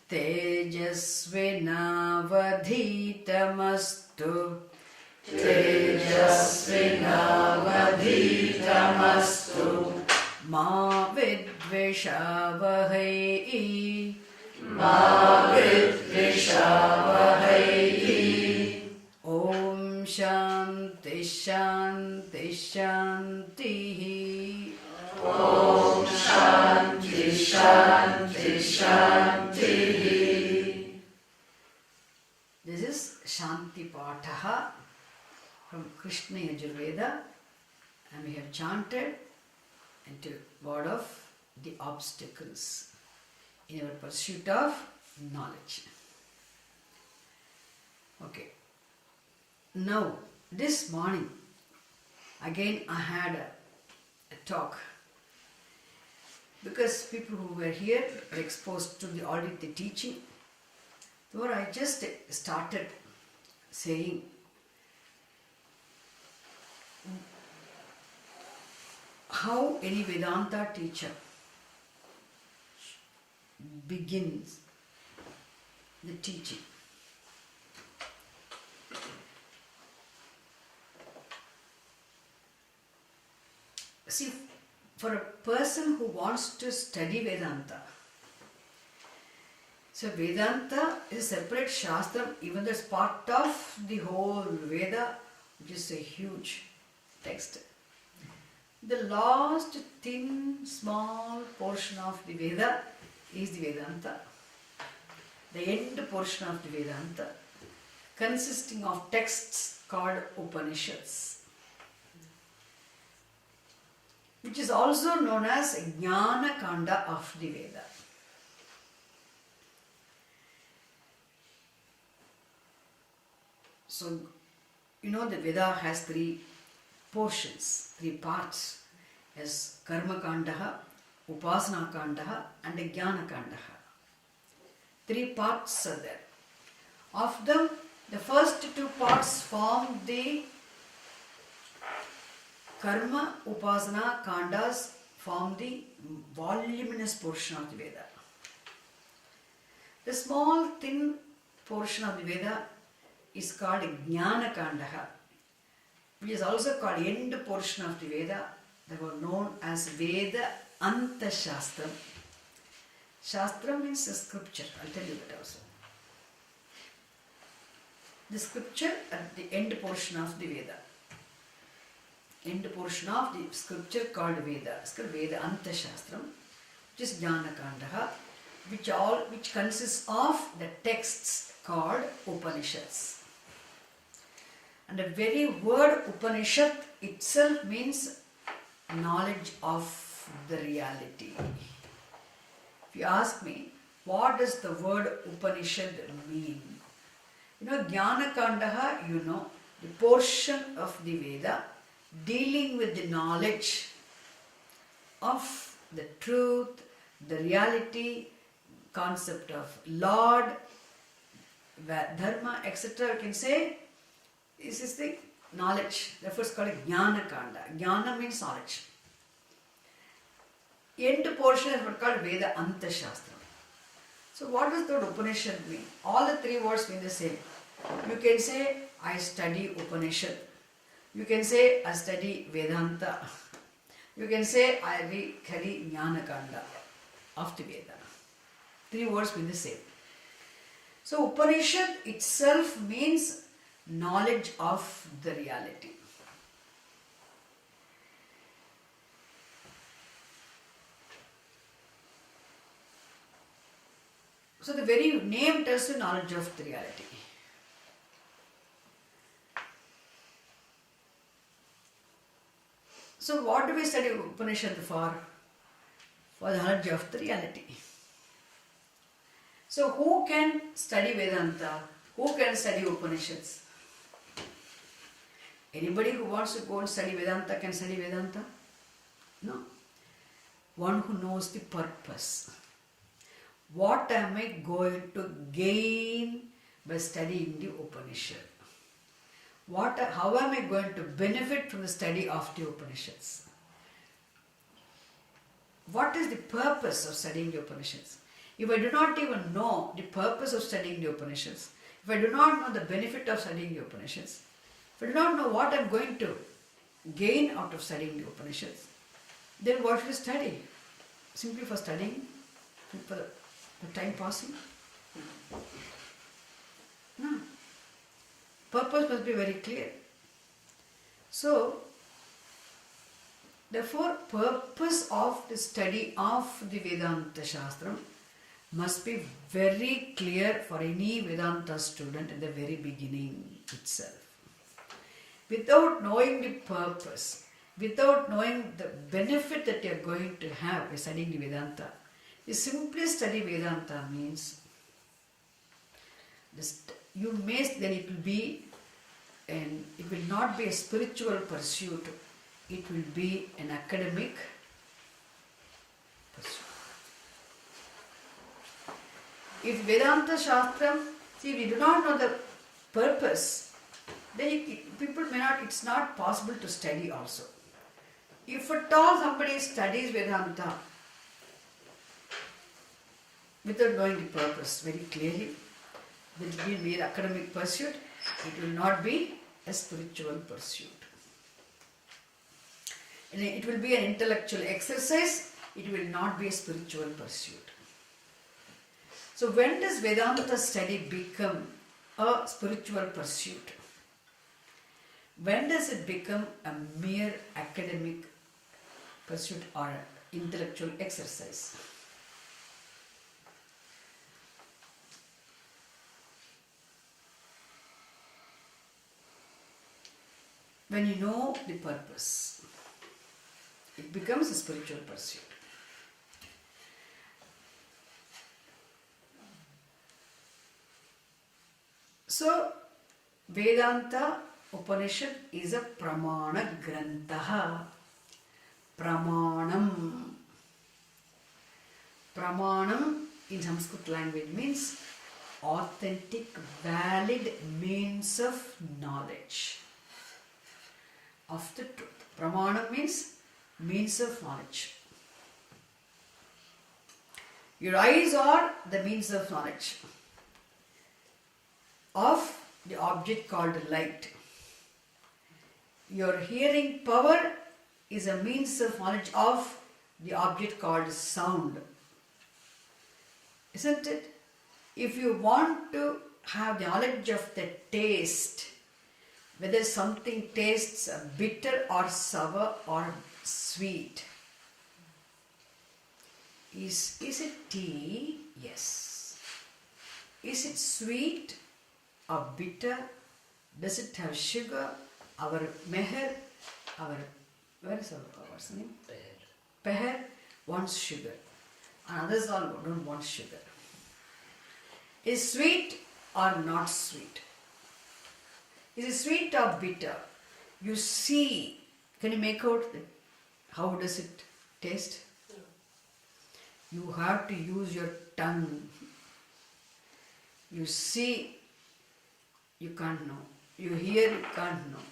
Speaker 1: Tejasvinavadhitamastu.
Speaker 2: Tejasvinavadhitamastu.
Speaker 1: Ma vidvishavahai.
Speaker 2: Ma vidvishavahai.
Speaker 1: Om Shanti Shanti Shanti.
Speaker 2: Om Shanti Shanti Shanti.
Speaker 1: This is Shanti Pataha from Krishna Yajurveda, and we have chanted into word of the obstacles in our pursuit of knowledge. Okay. Now, this morning, again I had a talk, because people who were here were exposed to already the teaching. So I just started saying how any Vedanta teacher begins the teaching. See, for a person who wants to study Vedanta, so Vedanta is a separate Shastra, even though it's part of the whole Veda, which is a huge text. The last thin, small portion of the Veda is the Vedanta. The end portion of the Vedanta, consisting of texts called Upanishads, which is also known as Jnana Kanda of the Veda. So, you know, the Veda has three portions, three parts, as Karma Kandaha, Upasana Kandaha and Jnana Kandaha. Three parts are there. Of them, the first two parts form the Karma, Upasana, Kandas, form the voluminous portion of the Veda. The small, thin portion of the Veda is called Jnana Kandaha, which is also called end portion of the Veda. They were known as Veda Anta Shastram. Shastra means scripture. I'll tell you that also. The scripture at the end portion of the Veda. End portion of the scripture called Veda. It's called Vedanta Shastram, which is Jnana Kandaha, which consists of the texts called Upanishads. And the very word Upanishad itself means knowledge of the reality. If you ask me, what does the word Upanishad mean? Jnana Kandaha, the portion of the Veda dealing with the knowledge of the truth, the reality, concept of Lord, Dharma, etc. You can say this is the knowledge. Therefore, it's called Jnana Kanda. Jnana means knowledge. End portion is what called Vedanta Shastra. So, what does the word Upanishad mean? All the three words mean the same. You can say, I study Upanishad. You can say, I study Vedanta. You can say, I carry Jnana Kanda of the Veda. Three words mean the same. So, Upanishad itself means knowledge of the reality. So, the very name tells you knowledge of the reality. So, what do we study Upanishad for? For the knowledge of the reality. So, who can study Vedanta? Who can study Upanishads? Anybody who wants to go and study Vedanta can study Vedanta? No. One who knows the purpose. What am I going to gain by studying the Upanishad? How am I going to benefit from the study of the Upanishads? What is the purpose of studying the Upanishads? If I do not even know the purpose of studying the Upanishads, if I do not know the benefit of studying the Upanishads, if I do not know what I am going to gain out of studying the Upanishads, then what should I study? Simply for studying? For time passing? No. Purpose must be very clear. So, therefore, purpose of the study of the Vedanta Shastram must be very clear for any Vedanta student in the very beginning itself. Without knowing the purpose, without knowing the benefit that you are going to have by studying the Vedanta, you simply study Vedanta means then it will be, and it will not be a spiritual pursuit, it will be an academic pursuit. If Vedanta Shastram, we do not know the purpose, then people may not, it's not possible to study also. If at all somebody studies Vedanta without knowing the purpose very clearly, then it will be an academic pursuit, it will not be a spiritual pursuit. And it will be an intellectual exercise, it will not be a spiritual pursuit. So when does Vedanta study become a spiritual pursuit? When does it become a mere academic pursuit or intellectual exercise? When you know the purpose, it becomes a spiritual pursuit. So, Vedanta Upanishad is a pramana grantaha. Pramanam. Pramanam in Sanskrit language means authentic, valid means of knowledge of the truth. Pramanam means of knowledge. Your eyes are the means of knowledge of the object called light. Your hearing power is a means of knowledge of the object called sound. isn't it? If you want to have the knowledge of the taste, whether something tastes bitter or sour or sweet, is it tea? Yes. Is it sweet or bitter? Does it have sugar? Our meher, where is what's the name? Peher wants sugar, and others all don't want sugar. Is sweet or not sweet? Is it sweet or bitter? You see, can you make out how does it taste? You have to use your tongue. You see, you can't know. You hear, you can't know.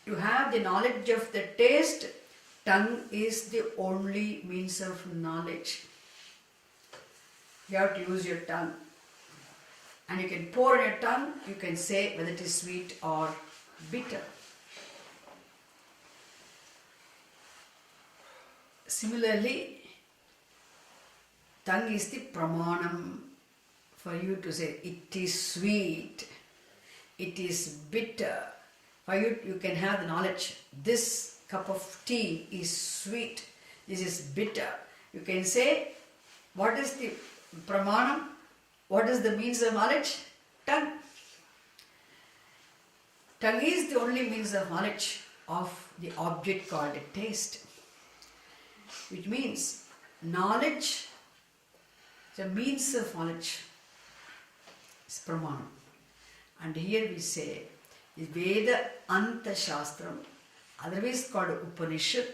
Speaker 1: To have the knowledge of the taste, tongue is the only means of knowledge. You have to use your tongue. And you can pour in your tongue, you can say whether it is sweet or bitter. Similarly, tongue is the pramanam for you to say it is sweet, it is bitter. For you can have the knowledge, this cup of tea is sweet, this is bitter. You can say, what is the pramanam? What is the means of knowledge? Tongue. Tongue is the only means of knowledge of the object called a taste. Which means knowledge, the means of knowledge is pramanam. And here we say, the Veda Anta Shastram, otherwise called Upanishad,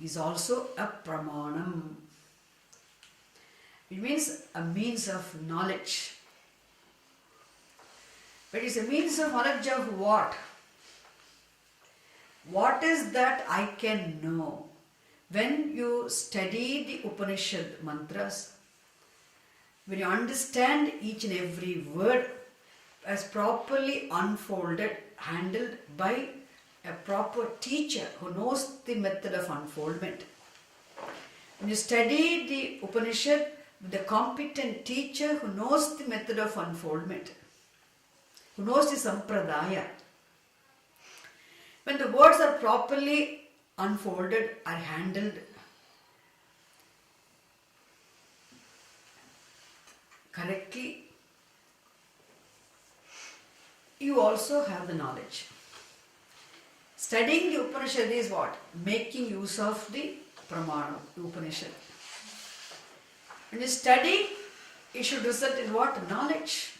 Speaker 1: is also a pramanam. It means a means of knowledge. But it's a means of knowledge of what? What is that I can know? When you study the Upanishad mantras, when you understand each and every word as properly unfolded, handled by a proper teacher who knows the method of unfoldment. When you study the Upanishad, the competent teacher who knows the method of unfoldment, who knows the sampradaya. When the words are properly unfolded, are handled correctly, you also have the knowledge. Studying the Upanishad is what? Making use of the pramana, Upanishad. When you study, it should result in what? Knowledge.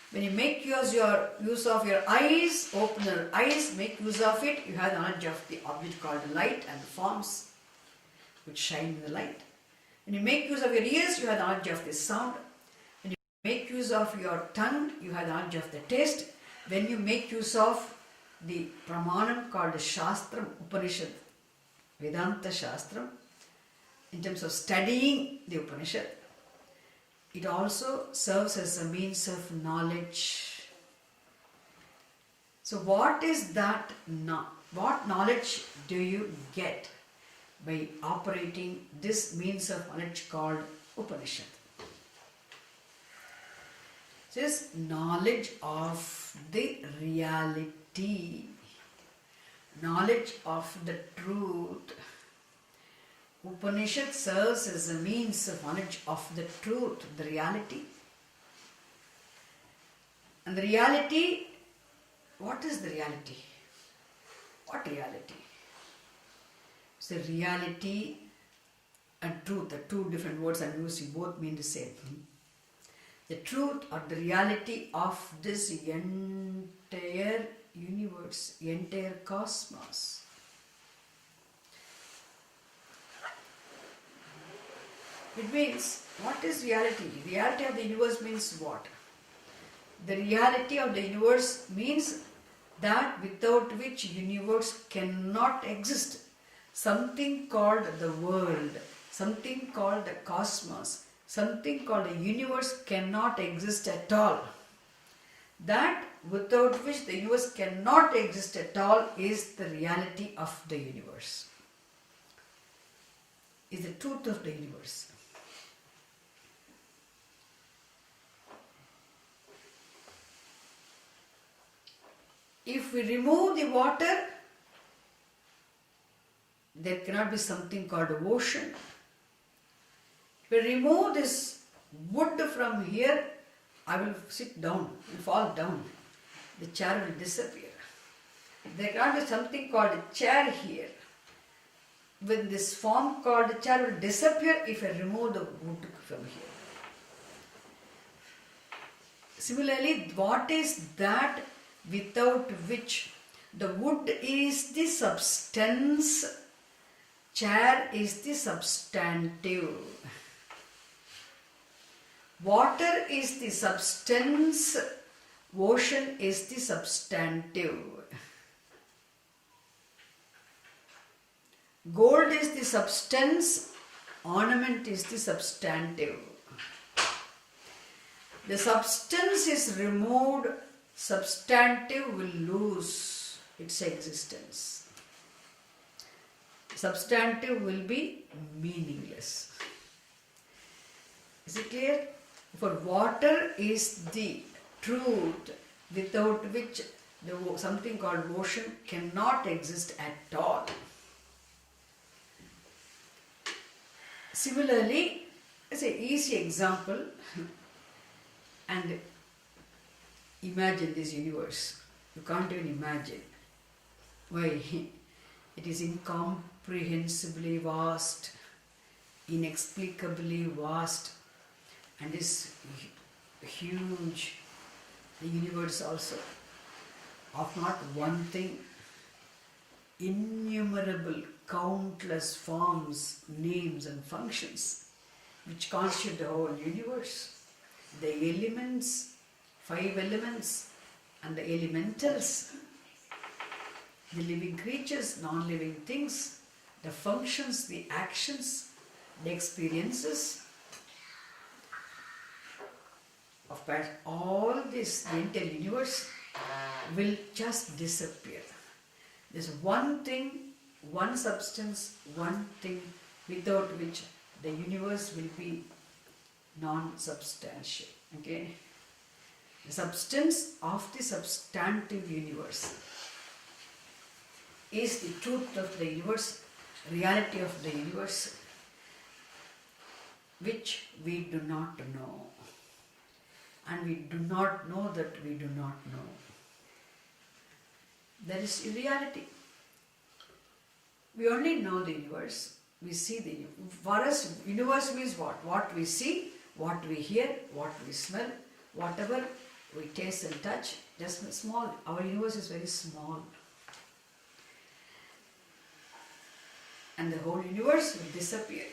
Speaker 1: When you make use of your eyes, open your eyes, make use of it, you have knowledge of the object called light and the forms which shine in the light. When you make use of your ears, you have knowledge of the sound. When you make use of your tongue, you have knowledge of the taste. When you make use of the pramanam called the Shastram, Upanishad, Vedanta Shastram, in terms of studying the Upanishad, it also serves as a means of knowledge. So what is that? What knowledge do you get by operating this means of knowledge called Upanishad? This knowledge of the reality, knowledge of the truth. Upanishad serves as a means of knowledge of the truth, the reality. And the reality, what is the reality? What reality? It's the reality and truth, the two different words I'm using, both mean the same thing. The truth or the reality of this entire universe, entire cosmos. It means, what is reality? Reality of the universe means what? The reality of the universe means that without which universe cannot exist. Something called the world, something called the cosmos, something called the universe cannot exist at all. That without which the universe cannot exist at all is the reality of the universe. Is the truth of the universe. If we remove the water, there cannot be something called ocean. If we remove this wood from here, I will sit down and fall down. The chair will disappear. There cannot be something called a chair here. When this form called a chair will disappear if I remove the wood from here. Similarly, what is that without which the wood is the substance, chair is the substantive. Water is the substance, ocean is the substantive. Gold is the substance, ornament is the substantive. The substance is removed, substantive will lose its existence. Substantive will be meaningless. Is it clear? For water is the truth without which something called ocean cannot exist at all. Similarly, it's an easy example, and imagine this universe. You can't even imagine. Why? It is incomprehensibly vast, inexplicably vast, and is huge. The universe also, of not one thing, innumerable, countless forms, names and functions which constitute the whole universe. The elements, 5 elements and the elementals, the living creatures, non-living things, the functions, the actions, the experiences of all this, the entire universe will just disappear. There's one thing, one substance, one thing without which the universe will be non-substantial. Okay? The substance of the substantive universe is the truth of the universe, reality of the universe, which we do not know. And we do not know that we do not know. That is reality. We only know the universe. We see the universe. For us, universe means what? What we see, what we hear, what we smell, whatever we taste and touch. Just small. Our universe is very small. And the whole universe will disappear.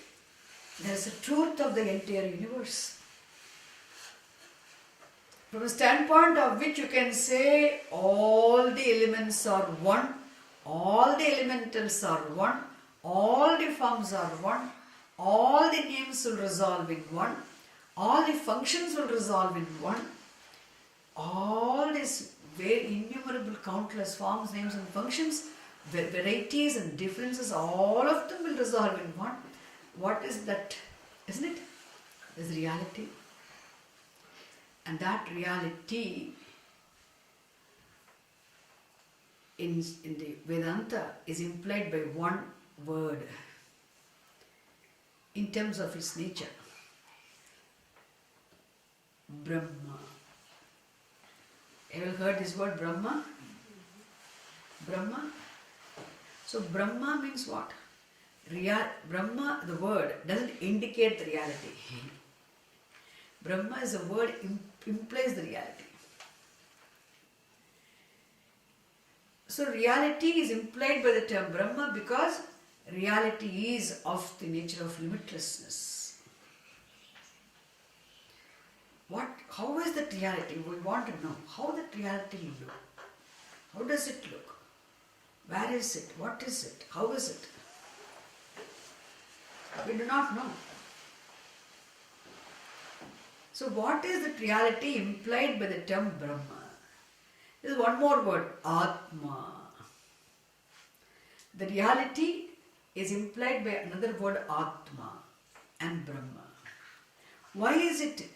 Speaker 1: There is the truth of the entire universe. From a standpoint of which you can say all the elements are one, all the elementals are one, all the forms are one, all the names will resolve in one, all the functions will resolve in one, all these very innumerable countless forms, names and functions, varieties and differences, all of them will resolve in one. What is that? Isn't it? Is reality. And that reality in the Vedanta is implied by one word in terms of its nature. Brahma. Have you heard this word Brahma? Brahma? So Brahma means what? Brahma, the word, doesn't indicate the reality. Brahma is a word implies the reality. So reality is implied by the term Brahma because reality is of the nature of limitlessness. How is that reality? We want to know how that reality look. How does it look? Where is it? What is it? How is it? We do not know. So what is the reality implied by the term Brahma? There is one more word, Atma. The reality is implied by another word, Atma and Brahma. Why is it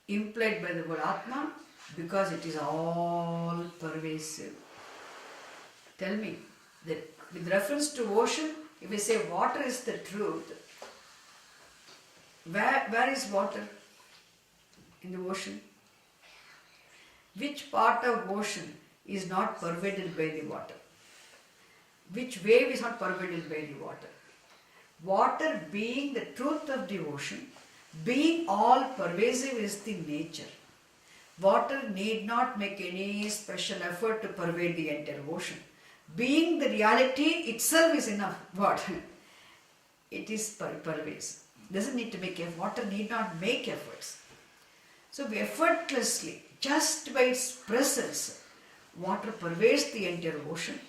Speaker 1: implied by the word Atma? Because it is all pervasive. pervasive. Tell me, that with reference to ocean, if we say water is the truth, where is water in the ocean? Which part of ocean is not pervaded by the water? Which wave is not pervaded by the water? Water being the truth of the ocean, being all pervasive is the nature. Water need not make any special effort to pervade the entire ocean. Being the reality itself is enough. What? It is pervasive. Doesn't need to make effort. Water need not make efforts. So effortlessly, just by its presence, water pervades the entire ocean.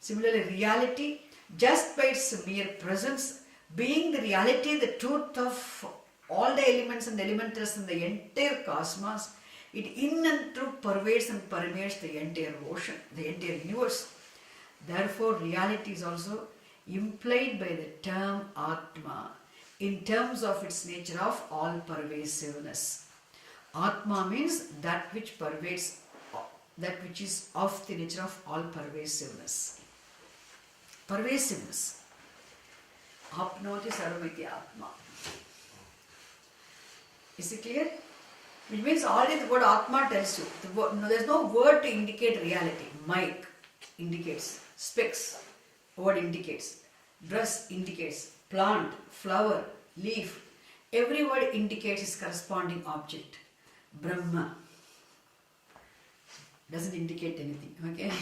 Speaker 1: Similarly, reality, just by its mere presence, being the reality, the truth of all the elements and elementals in the entire cosmos, it in and through pervades and permeates the entire ocean, the entire universe. Therefore, reality is also implied by the term Atma in terms of its nature of all pervasiveness. Atma means that which pervades, that which is of the nature of all pervasiveness. Pervasiveness. Apnoti sarvamiti Atma. Is it clear? Which means already the word Atma tells you. There is no word to indicate reality. Mic indicates. Specs, word indicates. Dress indicates. Plant, flower, leaf. Every word indicates its corresponding object. Brahma doesn't indicate anything. Okay?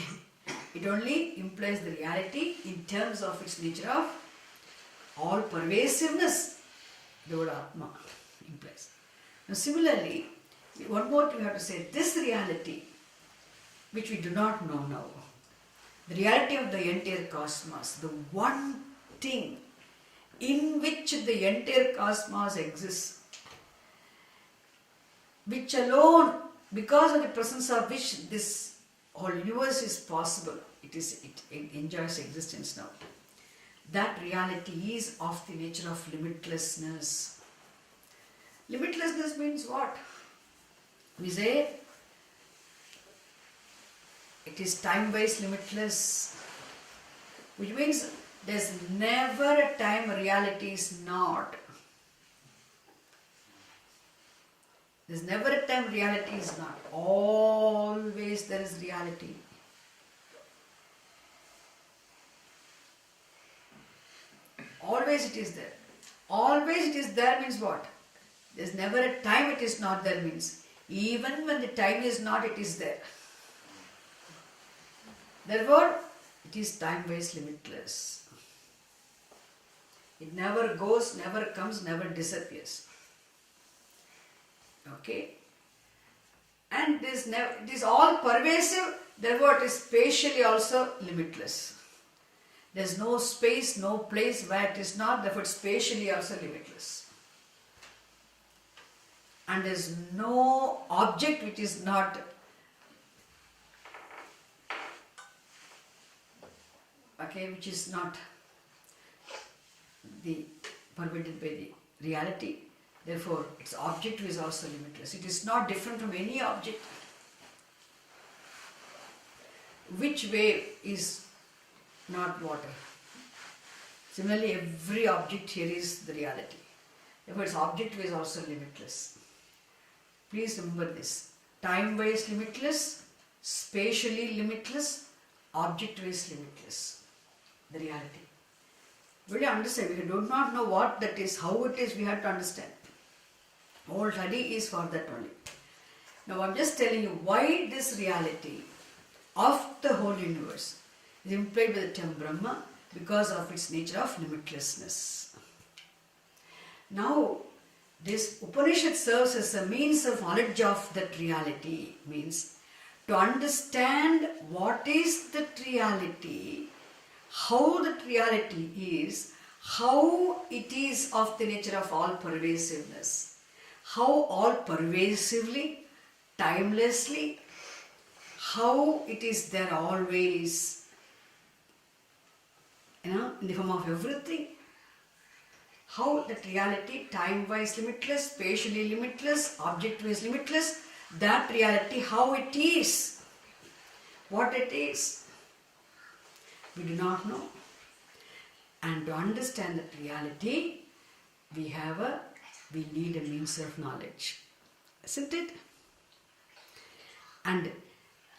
Speaker 1: It only implies the reality in terms of its nature of all pervasiveness. The word Atma implies. Now similarly, one more we have to say, this reality which we do not know now, the reality of the entire cosmos, the one thing in which the entire cosmos exists, which alone, because of the presence of which this whole universe is possible, it enjoys existence now. That reality is of the nature of limitlessness. Limitlessness means what? We say it is time-wise limitless, which means there's never a time reality is not. There's never a time reality is not. Always there is reality. Always it is there. Always it is there means what? There's never a time it is not there means even when the time is not, it is there. Therefore, it is time-wise limitless. It never goes, never comes, never disappears. Okay? And it is all pervasive, therefore it is spatially also limitless. There is no space, no place where it is not, therefore it is spatially also limitless. And there is no object which is not which is not pervaded by the reality. Therefore, its object is also limitless. It is not different from any object. Which wave is not water? Similarly, every object here is the reality. Therefore, its object is also limitless. Please remember this. Time-wise limitless, spatially limitless, object-wise limitless. The reality. We don't understand. We do not know what that is, how it is, we have to understand. Whole study is for that only. Now I am just telling you why this reality of the whole universe is implied by the term Brahma, because of its nature of limitlessness. Now this Upanishad serves as a means of knowledge of that reality, means to understand what is that reality, how that reality is, how it is of the nature of all pervasiveness, how all pervasively, timelessly, how it is there always, in the form of everything, how that reality, time-wise limitless, spatially limitless, object-wise limitless, that reality, how it is, what it is. We do not know. And to understand that reality, we need a means of knowledge. Isn't it? And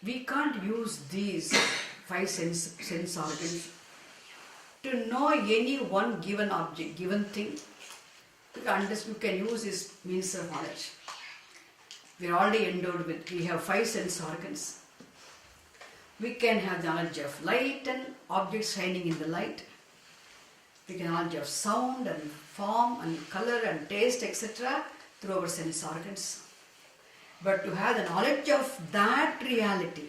Speaker 1: we can't use these five sense organs to know any one given object, given thing. You can use this means of knowledge. We are already endowed with, we have five sense organs. We can have knowledge of light and objects shining in the light. We can have knowledge of sound and form and color and taste, etc. through our sense organs. But to have the knowledge of that reality,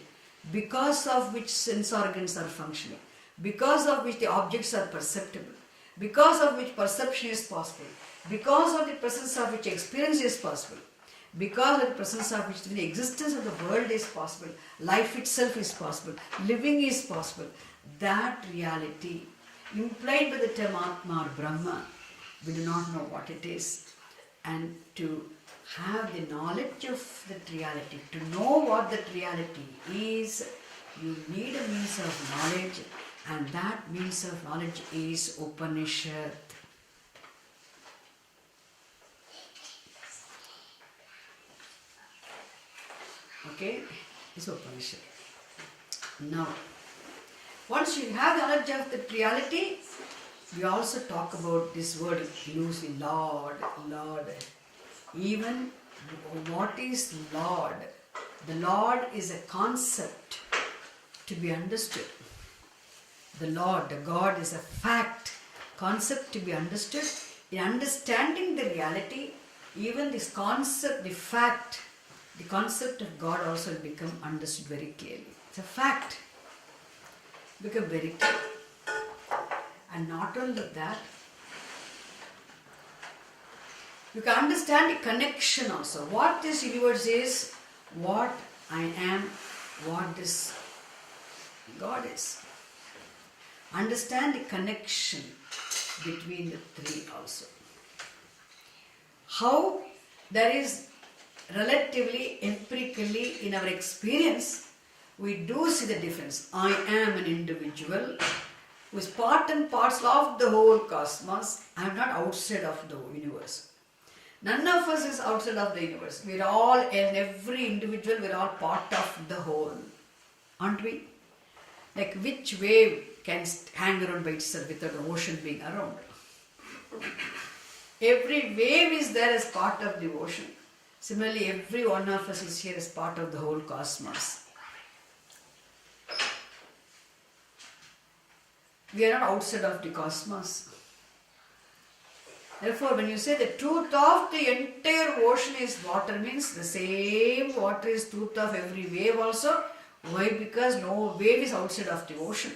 Speaker 1: because of which sense organs are functioning, because of which the objects are perceptible, because of which perception is possible, because of the presence of which experience is possible, because of the presence of which the existence of the world is possible, life itself is possible, living is possible, that reality implied by the term Atma or Brahma, we do not know what it is. And to have the knowledge of that reality, to know what that reality is, you need a means of knowledge, and that means of knowledge is Upanishad. Okay, it's Upanishad. Now, once you have knowledge of that reality, we also talk about this word used in Lord. Even what is Lord? The Lord is a concept to be understood. The Lord, the God is a fact, concept to be understood. In understanding the reality, even this concept, the fact, the concept of God also will become understood very clearly. It's a fact. Become very clear. And not only that, you can understand the connection also. What this universe is, what I am, what this God is. Understand the connection between the three also. How there is relatively, empirically in our experience, we do see the difference. I am an individual who is part and parcel of the whole cosmos. I am not outside of the universe. None of us is outside of the universe. We are all, and every individual, we are all part of the whole. Aren't we? Like which wave can hang around by itself without the ocean being around? Every wave is there as part of the ocean. Similarly, every one of us is here as part of the whole cosmos. We are not outside of the cosmos. Therefore, when you say the truth of the entire ocean is water, means the same water is truth of every wave also. Why? Because no wave is outside of the ocean.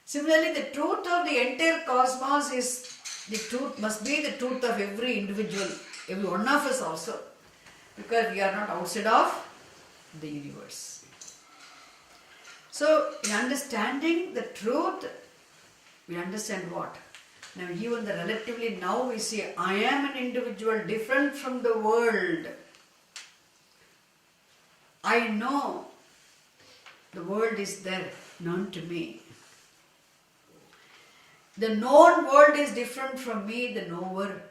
Speaker 1: Similarly, the truth of the entire cosmos is the truth, must be the truth of every individual, every one of us also, because we are not outside of the universe. So, in understanding the truth, we understand what? Now, even the relatively, now we see I am an individual different from the world. I know the world is there, known to me. The known world is different from me, the knower.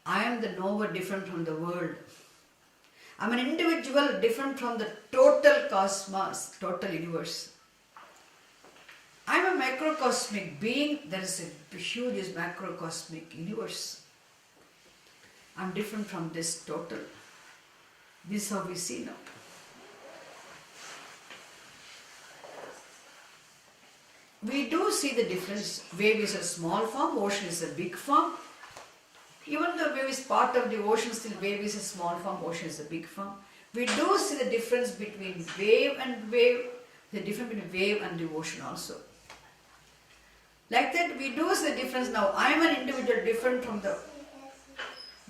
Speaker 1: I am the knower, different from the world. I am an individual different from the total cosmos, total universe. I am a macrocosmic being, there is a huge macrocosmic universe. I am different from this total. This is how we see now. We do see the difference. Wave is a small form, ocean is a big form. Even though wave is part of the ocean, still wave is a small form, ocean is a big form. We do see the difference between wave and wave, the difference between wave and the ocean also. Like that, we do see the difference now. I am an individual different from the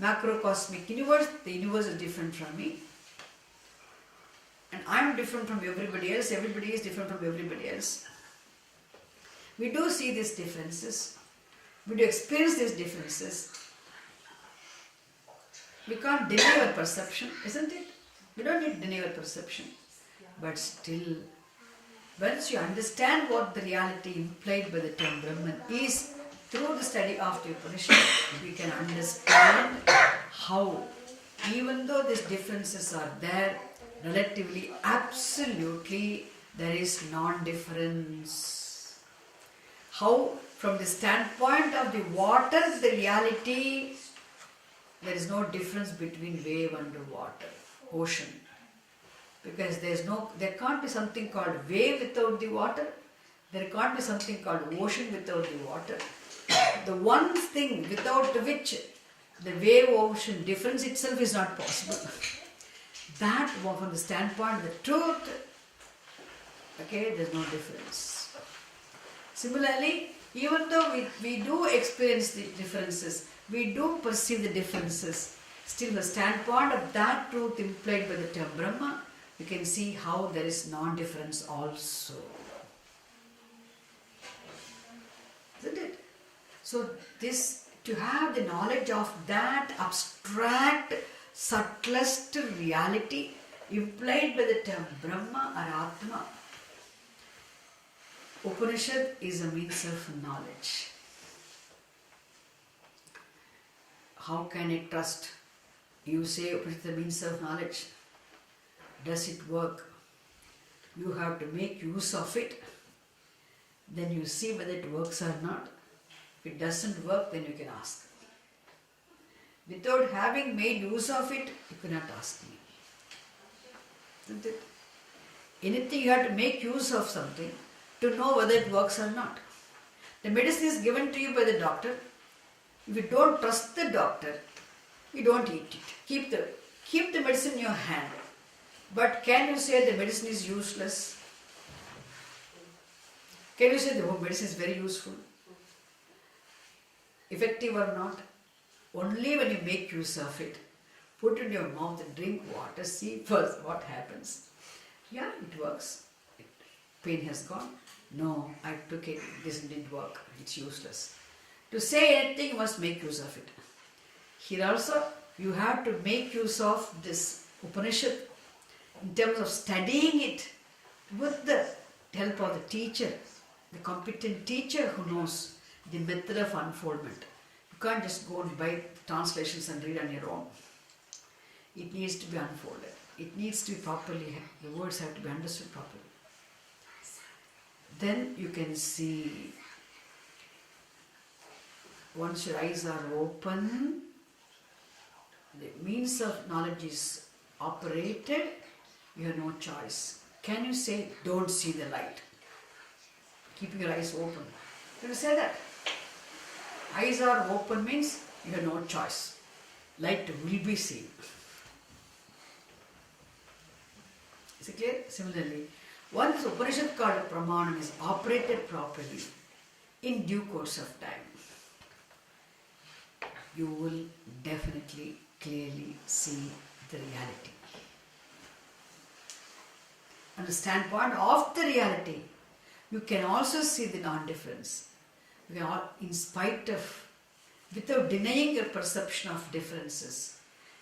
Speaker 1: macrocosmic universe. The universe is different from me. And I am different from everybody else. Everybody is different from everybody else. We do see these differences. We do experience these differences. We can't deny our perception, isn't it? We don't need to deny our perception. But still, once you understand what the reality implied by the term Brahman is, through the study of the Upanishad, we can understand how, even though these differences are there, relatively, absolutely, there is non-difference. How, from the standpoint of the water, the reality, there is no difference between wave and water, ocean. Because there can't be something called wave without the water. There can't be something called ocean without the water. The one thing without which the wave-ocean difference itself is not possible. That, from the standpoint of the truth, okay, there's no difference. Similarly, even though we do experience the differences, we do perceive the differences, still the standpoint of that truth implied by the term Brahma, you can see how there is non-difference also. Isn't it? So this, to have the knowledge of that abstract, subtlest reality implied by the term Brahma or Atma, Upanishad is a means of knowledge. How can I trust? You say Upanishad is a means of knowledge. Does it work? You have to make use of it. Then you see whether it works or not. If it doesn't work, then you can ask. Without having made use of it, you cannot ask me. Isn't it? Anything you have to make use of something to know whether it works or not. The medicine is given to you by the doctor. If you don't trust the doctor, you don't eat it. Keep the medicine in your hand. But can you say the medicine is useless? Can you say the medicine is very useful? Effective or not? Only when you make use of it. Put it in your mouth and drink water. See first what happens. Yeah, it works. Pain has gone. No, I took it. This didn't work. It's useless. To say anything, you must make use of it. Here also, you have to make use of this Upanishad in terms of studying it with the help of the teacher, the competent teacher who knows the method of unfoldment. You can't just go and buy translations and read on your own. It needs to be unfolded. It needs to be properly, the words have to be understood properly. Then you can see, once your eyes are open, the means of knowledge is operated, you have no choice. Can you say, don't see the light? Keeping your eyes open. Can you say that? Eyes are open means you have no choice. Light will be seen. Is it clear? Similarly, once Upanishad called Pramanam is operated properly, in due course of time, you will definitely clearly see the reality. On the standpoint of the reality, you can also see the non-difference. You can, in spite of, without denying your perception of differences,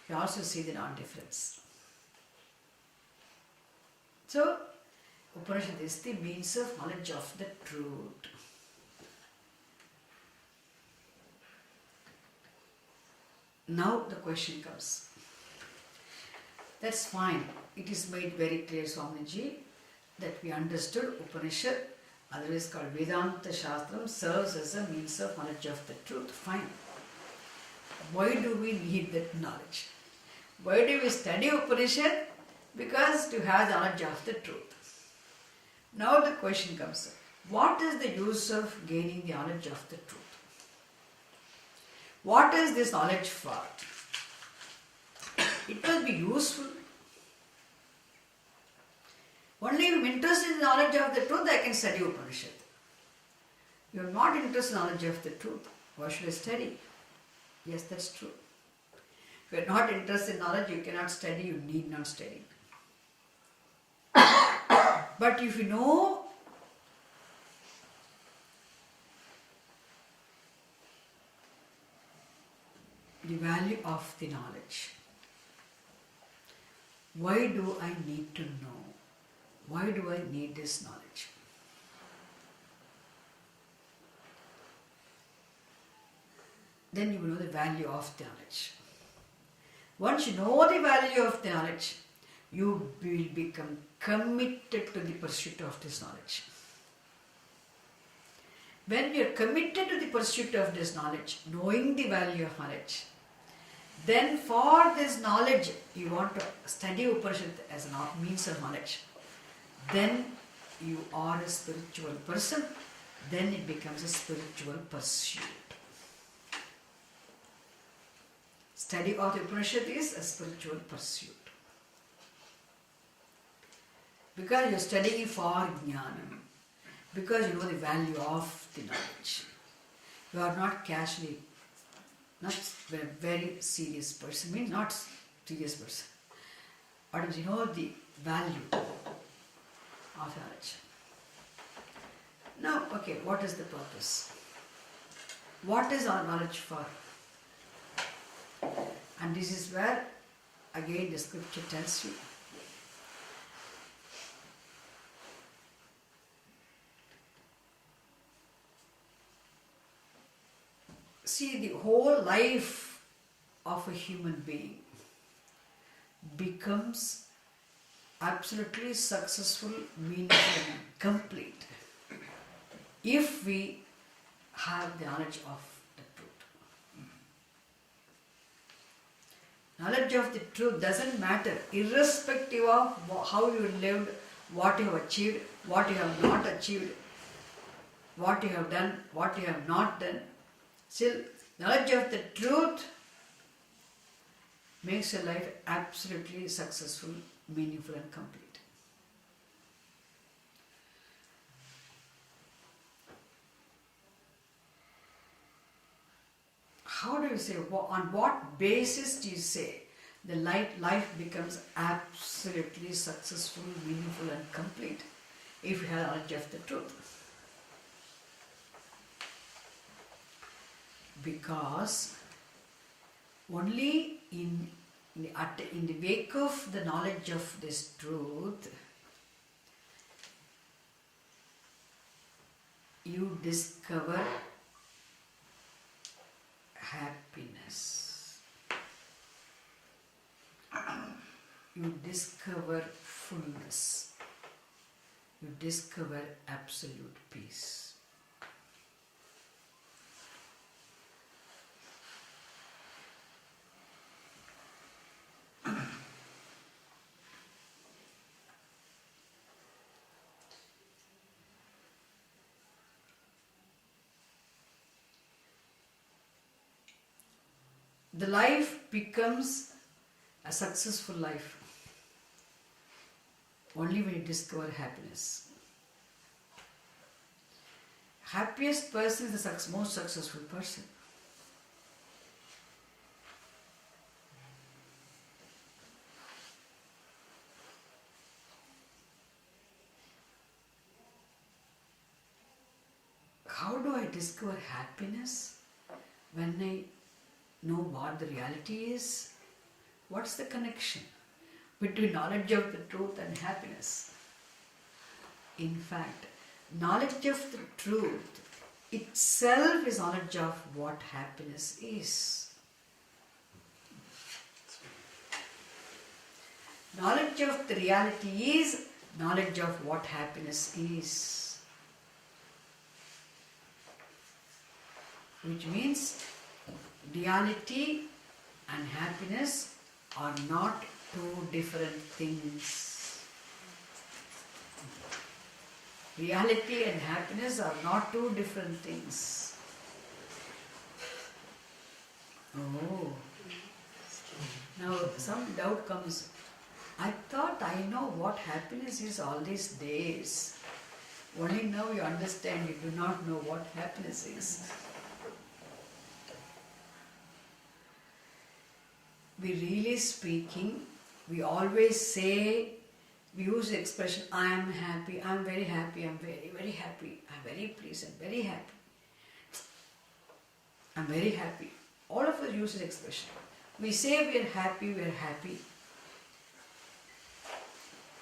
Speaker 1: you also see the non-difference. So, Upanishad is the means of knowledge of the truth. Now the question comes. That's fine. It is made very clear, Swamiji, that we understood Upanishad, otherwise called Vedanta Shastram, serves as a means of knowledge of the truth. Fine. Why do we need that knowledge? Why do we study Upanishad? Because to have the knowledge of the truth. Now the question comes, what is the use of gaining the knowledge of the truth? What is this knowledge for? It will be useful. Only if I am interested in the knowledge of the truth, I can study Upanishad. You are not interested in knowledge of the truth. Why should I study? Yes, that's true. If you are not interested in knowledge, you cannot study, you need not study. But if you know the value of the knowledge, why do I need to know? Why do I need this knowledge? Then you will know the value of the knowledge. Once you know the value of the knowledge, you will become committed to the pursuit of this knowledge. When you are committed to the pursuit of this knowledge, knowing the value of knowledge, then for this knowledge, you want to study Upanishad as a means of knowledge, then you are a spiritual person, then it becomes a spiritual pursuit. Study of the Upanishad is a spiritual pursuit. Because you are studying for jnana, because you know the value of the knowledge. You are not casually, not a very serious person, means not serious person. But you know the value of knowledge. Now, okay, what is the purpose? What is our knowledge for? And this is where, again, the scripture tells you. See, the whole life of a human being becomes absolutely successful, meaningful, and complete if we have the knowledge of the truth. Knowledge of the truth doesn't matter, irrespective of how you lived, what you have achieved, what you have not achieved, what you have done, what you have not done. Still, knowledge of the truth makes your life absolutely successful, meaningful, and complete. How do you say, on what basis do you say the life becomes absolutely successful, meaningful, and complete if you have knowledge of the truth? Because only in the wake of the knowledge of this truth, you discover happiness. You discover fullness. You discover absolute peace. The life becomes a successful life only when you discover happiness. Happiest person is the most successful person. How do I discover happiness? When I know what the reality is, what's the connection between knowledge of the truth and happiness? In fact, knowledge of the truth itself is knowledge of what happiness is. Knowledge of the reality is knowledge of what happiness is. Which means reality and happiness are not two different things. Reality and happiness are not two different things. Oh. Now some doubt comes. I thought I know what happiness is all these days. Only now you understand you do not know what happiness is. We really speaking, we always say, we use the expression, I am happy, I am very happy, I am very, very happy, I am very pleased, I am very happy. I am very happy. All of us use this expression. We say we are happy,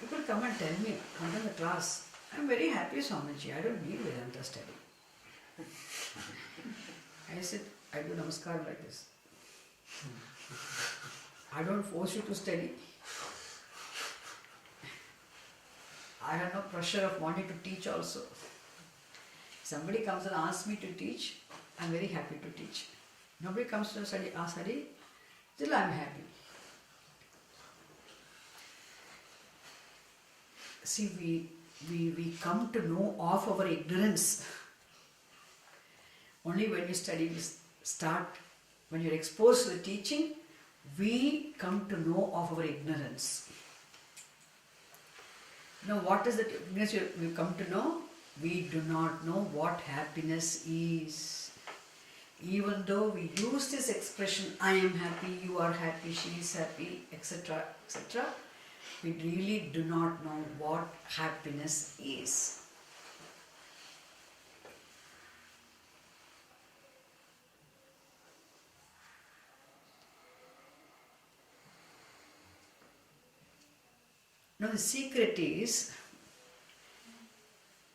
Speaker 1: People come and tell me, come to the class, I'm very happy, Swamiji, I don't need Vedanta study. I said, I do namaskar like this. I don't force you to study. I have no pressure of wanting to teach also. Somebody comes and asks me to teach, I'm very happy to teach. Nobody comes to study, study, still I'm happy. See, we come to know of our ignorance. Only when you study, when you're exposed to the teaching, we come to know of our ignorance. Now, what is that ignorance we come to know? We do not know what happiness is. Even though we use this expression, I am happy, you are happy, she is happy, etc., etc., we really do not know what happiness is. Now the secret is,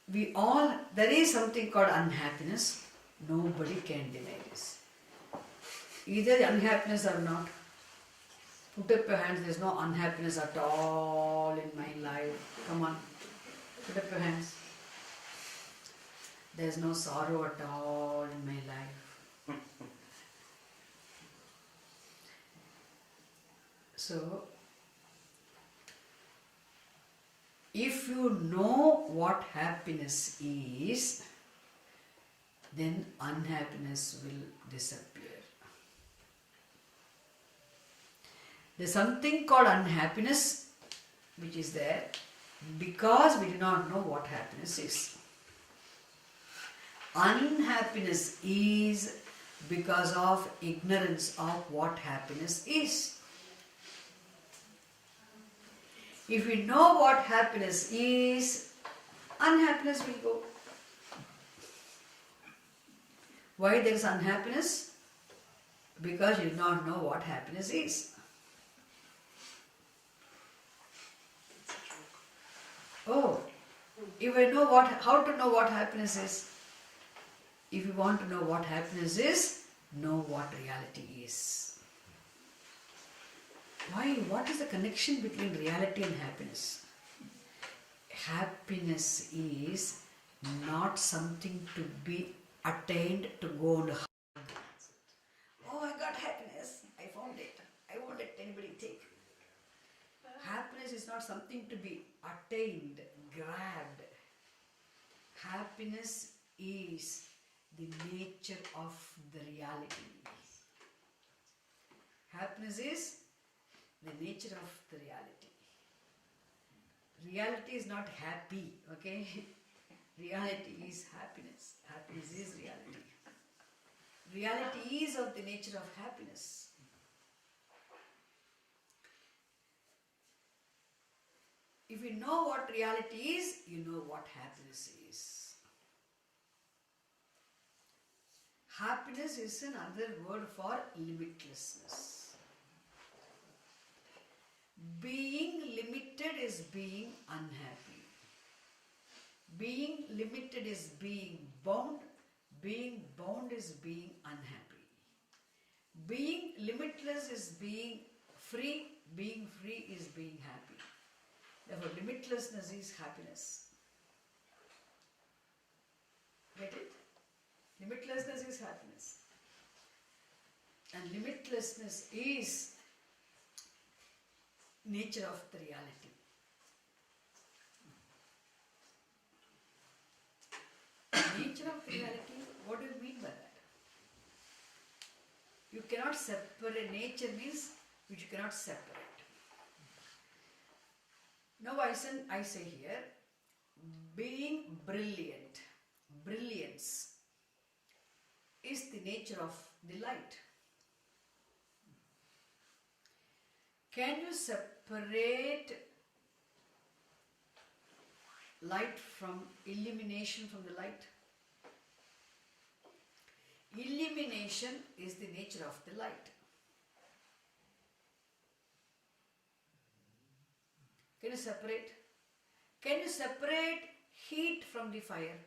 Speaker 1: there is something called unhappiness. Nobody can deny this. Either the unhappiness or not. Put up your hands, there is no unhappiness at all in my life. Come on, put up your hands. There is no sorrow at all in my life. So, if you know what happiness is, then unhappiness will disappear. There's something called unhappiness which is there because we do not know what happiness is. Unhappiness is because of ignorance of what happiness is. If we know what happiness is, unhappiness will go. Why there is unhappiness? Because you do not know what happiness is. Oh, if I know how to know what happiness is? If you want to know what happiness is, know what reality is. Why? What is the connection between reality and happiness? Happiness is not something to be attained to go and hug. Oh, I got happiness. I found it. I won't let anybody take. Happiness is not something to be attained, grabbed. Happiness is the nature of the reality. Happiness is the nature of the reality. Reality is not happy, okay? Reality is happiness. Happiness is reality. Reality is of the nature of happiness. If you know what reality is, you know what happiness is. Happiness is another word for limitlessness. Being limited is being unhappy. Being limited is being bound. Being bound is being unhappy. Being limitless is being free. Being free is being happy. Therefore, limitlessness is happiness. Get it? Limitlessness is happiness. And limitlessness is nature of the reality. Nature of reality, what do you mean by that? You cannot separate. Nature means which you cannot separate. Now I say here, being brilliant, brilliance is the nature of the light. Can you separate light from illumination from the light? Illumination is the nature of the light. Can you separate? Can you separate heat from the fire?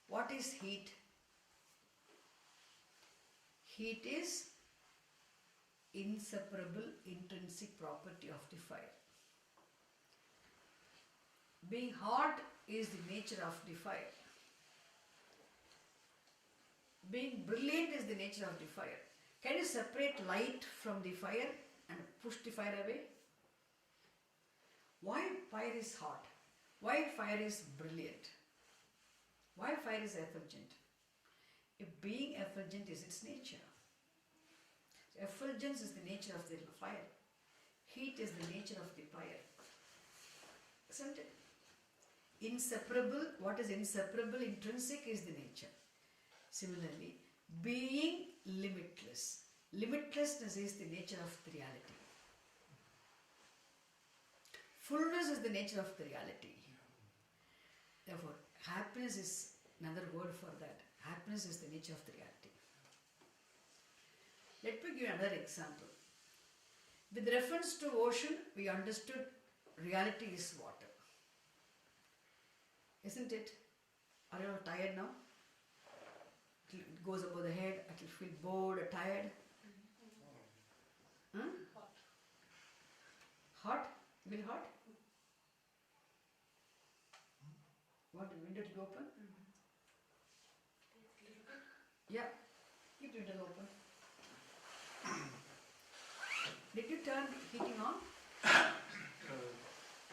Speaker 1: What is heat? Heat is inseparable intrinsic property of the fire. Being hot is the nature of the fire. Being brilliant is the nature of the fire. Can you separate light from the fire and push the fire away? Why fire is hot? Why fire is brilliant? Why fire is effulgent? If being effulgent is its nature. So effulgence is the nature of the fire. Heat is the nature of the fire. Isn't it? Inseparable, what is inseparable, intrinsic is the nature. Similarly, being limitless. Limitlessness is the nature of the reality. Fullness is the nature of the reality. Therefore, happiness is another word for that. Happiness is the nature of the reality. Let me give you another example. With reference to ocean, we understood reality is water. Isn't it? Are you tired now? It goes above the head, it will feel bored or tired. Huh? Hot? Will hot? Want the window to be open? Yeah, keep the window open. Did you turn heating on?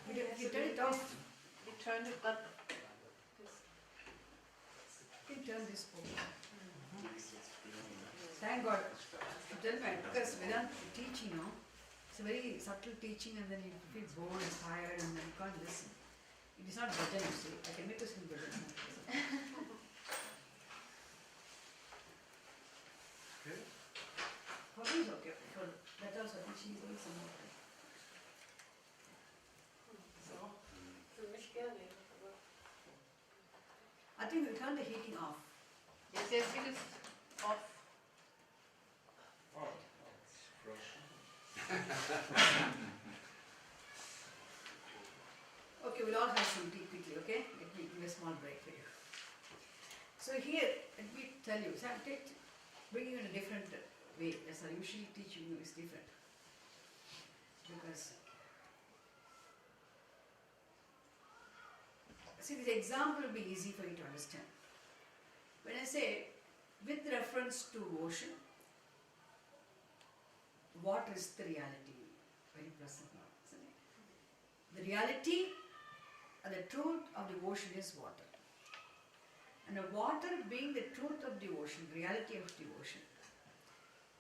Speaker 1: Did you turn it off?
Speaker 3: We turned it up.
Speaker 1: You can turn this over. Thank God. Tell me, because Vedanta teaching, you know, it's a very subtle teaching and then you feel bored and tired and then you can't listen. It is not bhajan, you see. I can make us in bhajan.
Speaker 4: Okay.
Speaker 1: For me it's okay. For that also, I think she is doing some more.
Speaker 3: So, für mich gerne. Aber
Speaker 1: I think we turn the heating off.
Speaker 3: yes, yes, it is off.
Speaker 4: Oh, it's frozen.
Speaker 1: Okay, we'll all have some tea quickly, okay? Let me give a small break for you. So here, let me tell you, so I'm bringing you in a different way. As I usually teach you, is different. Because, see, this example will be easy for you to understand. When I say, with reference to ocean, what is the reality? Very present now, isn't it? The reality and the truth of the ocean is water. And the water being the truth of the ocean, reality of the ocean,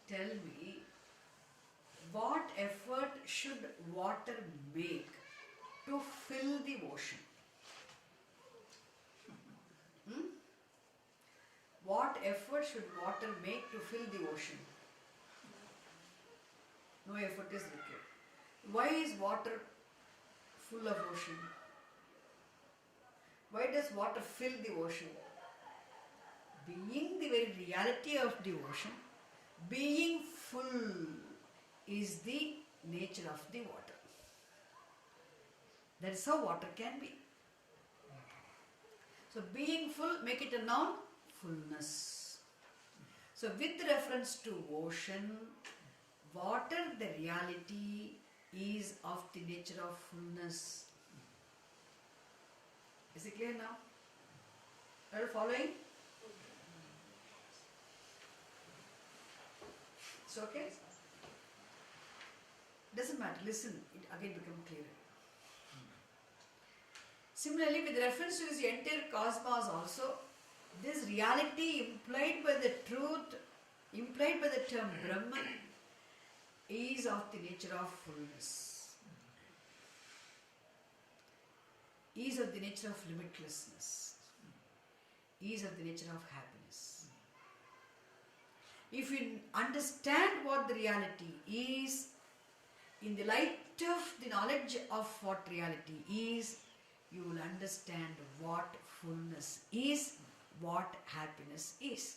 Speaker 1: tell me, what effort should water make to fill the ocean? What effort should water make to fill the ocean? No effort is required. Why is water full of ocean? Why does water fill the ocean? Being the very reality of the ocean, being full is the nature of the water. That is how water can be. So being full, make it a noun, fullness. So with reference to ocean, water, the reality is of the nature of fullness. Is it clear now? Are you following? It's okay? Doesn't matter, listen, it again becomes clearer. Similarly, with reference to this entire cosmos also, this reality implied by the truth, implied by the term Brahman, is of the nature of fullness, is of the nature of limitlessness, is of the nature of happiness. If you understand what the reality is, in the light of the knowledge of what reality is, you will understand what fullness is, what happiness is.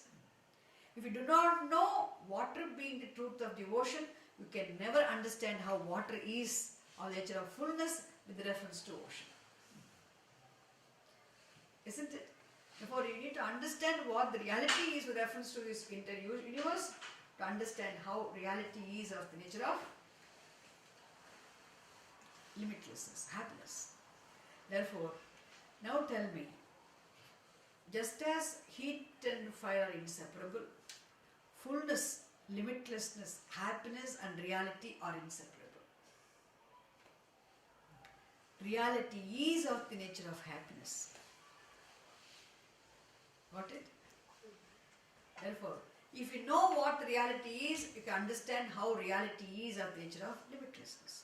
Speaker 1: If you do not know water being the truth of the ocean, you can never understand how water is or the nature of fullness with reference to ocean. Isn't it? Therefore, you need to understand what the reality is with reference to this entire universe to understand how reality is of the nature of limitlessness, happiness. Therefore, now tell me, just as heat and fire are inseparable, fullness, limitlessness, happiness and reality are inseparable. Reality is of the nature of happiness. Got it? Therefore, if you know what reality is, you can understand how reality is of the nature of limitlessness.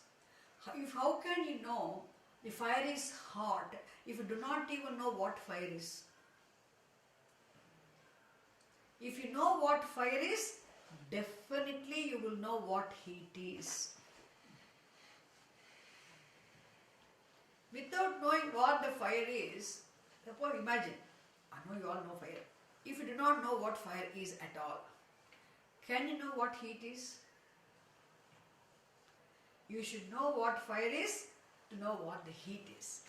Speaker 1: How can you know the fire is hot if you do not even know what fire is? If you know what fire is, definitely you will know what heat is. Without knowing what the fire is, suppose imagine, I know you all know fire. If you do not know what fire is at all, can you know what heat is? You should know what fire is to know what the heat is.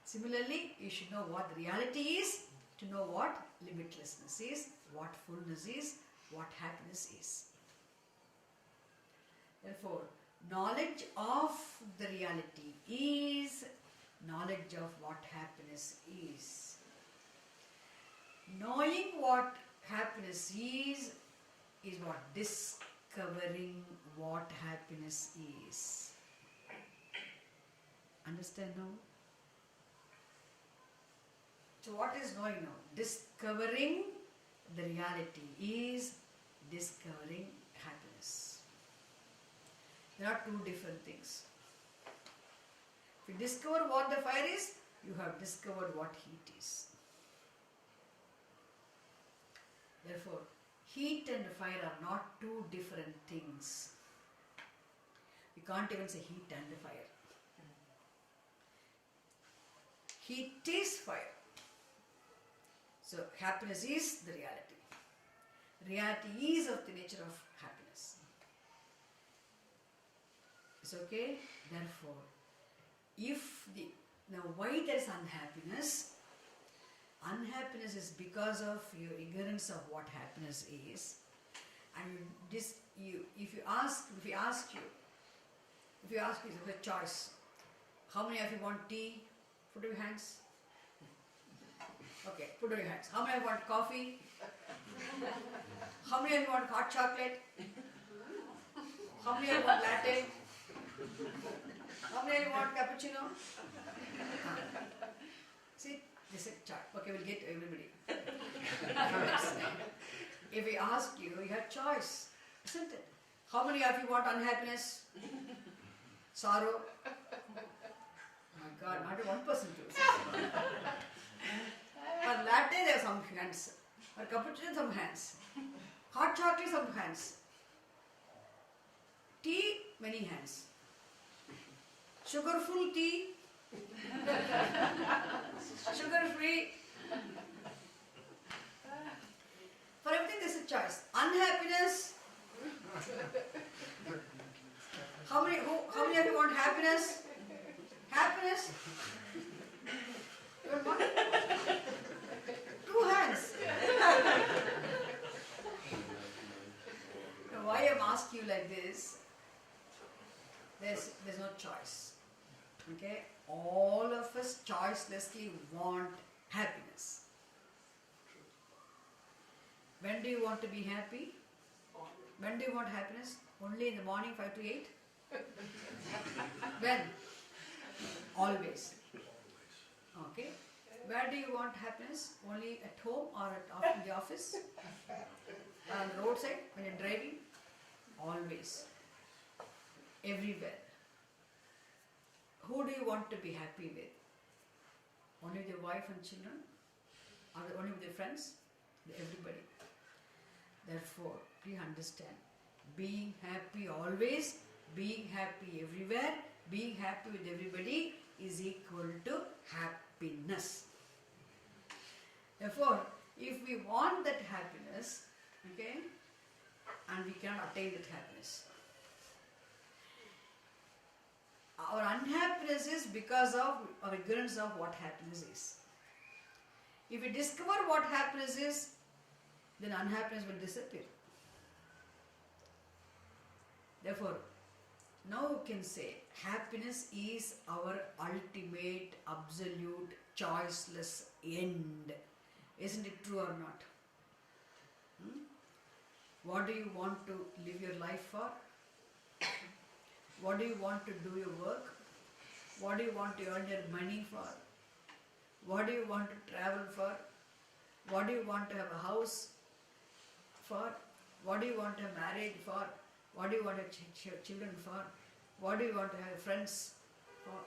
Speaker 1: Similarly, you should know what the reality is to know what limitlessness is, what fullness is, what happiness is. Therefore, knowledge of the reality is knowledge of what happiness is. Knowing what happiness is what discovering what happiness is. Understand now? So what is knowing now? Discovering the reality is discovering happiness. There are two different things. If you discover what the fire is, you have discovered what heat is. Therefore, heat and fire are not two different things. You can't even say heat and fire. Heat is fire. So, happiness is the reality. Reality is of the nature of happiness. It's okay? Therefore, now why there is unhappiness? Unhappiness is because of your ignorance of what happiness is. And if you ask you, it's a choice. How many of you want tea? Put your hands. Okay, put your hands. How many of you want coffee? How many of you want hot chocolate? How many of you want latte? How many of you want cappuccino? See, this is a chart. Okay, we'll get to everybody. If we ask you, you have choice, isn't it? How many of you want unhappiness? Sorrow? Oh my God, not one person too. For latte, there are some hands. For cappuccino, some hands. Hot chocolate, some hands. Tea, many hands. Sugar-full tea, sugar-free. For everything, there is a choice. Unhappiness. How many of you want happiness? Happiness? You want what? 2 hands. Now, why I'm asking you like this? There's no choice. Okay? All of us choicelessly want happiness. When do you want to be happy? When do you want happiness? Only in the morning 5 to 8? When? Always. Okay? Where do you want happiness? Only at home or in the office? On the roadside when you're driving? Always. Everywhere. Who do you want to be happy with? Only with your wife and children? Or only with your friends? Everybody. Therefore, please understand, being happy always, being happy everywhere, being happy with everybody is equal to happiness. Therefore, if we want that happiness, okay, and we cannot attain that happiness. Our unhappiness is because of our ignorance of what happiness is. If we discover what happiness is, then unhappiness will disappear. Therefore, now you can say happiness is our ultimate, absolute, choiceless end. Isn't it true or not? What do you want to live your life for? What do you want to do your work? What do you want to earn your money for? What do you want to travel for? What do you want to have a house for? What do you want to have marriage for? What do you want to have children for? What do you want to have friends for?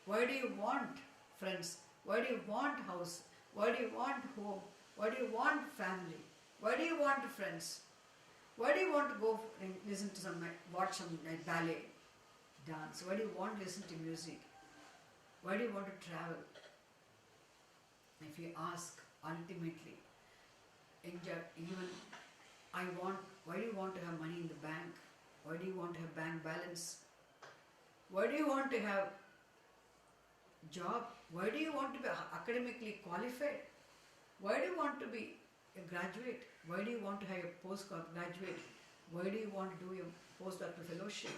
Speaker 1: Why do you want friends? Why do you want house? Why do you want home? Why do you want family? Why do you want friends? Why do you want to go and listen to watch some ballet, dance? Why do you want to listen to music? Why do you want to travel? If you ask, ultimately, why do you want to have money in the bank? Why do you want to have bank balance? Why do you want to have job? Why do you want to be academically qualified? Why do you want to be a graduate? Why do you want to have a postgraduate? Why do you want to do your postdoctoral fellowship?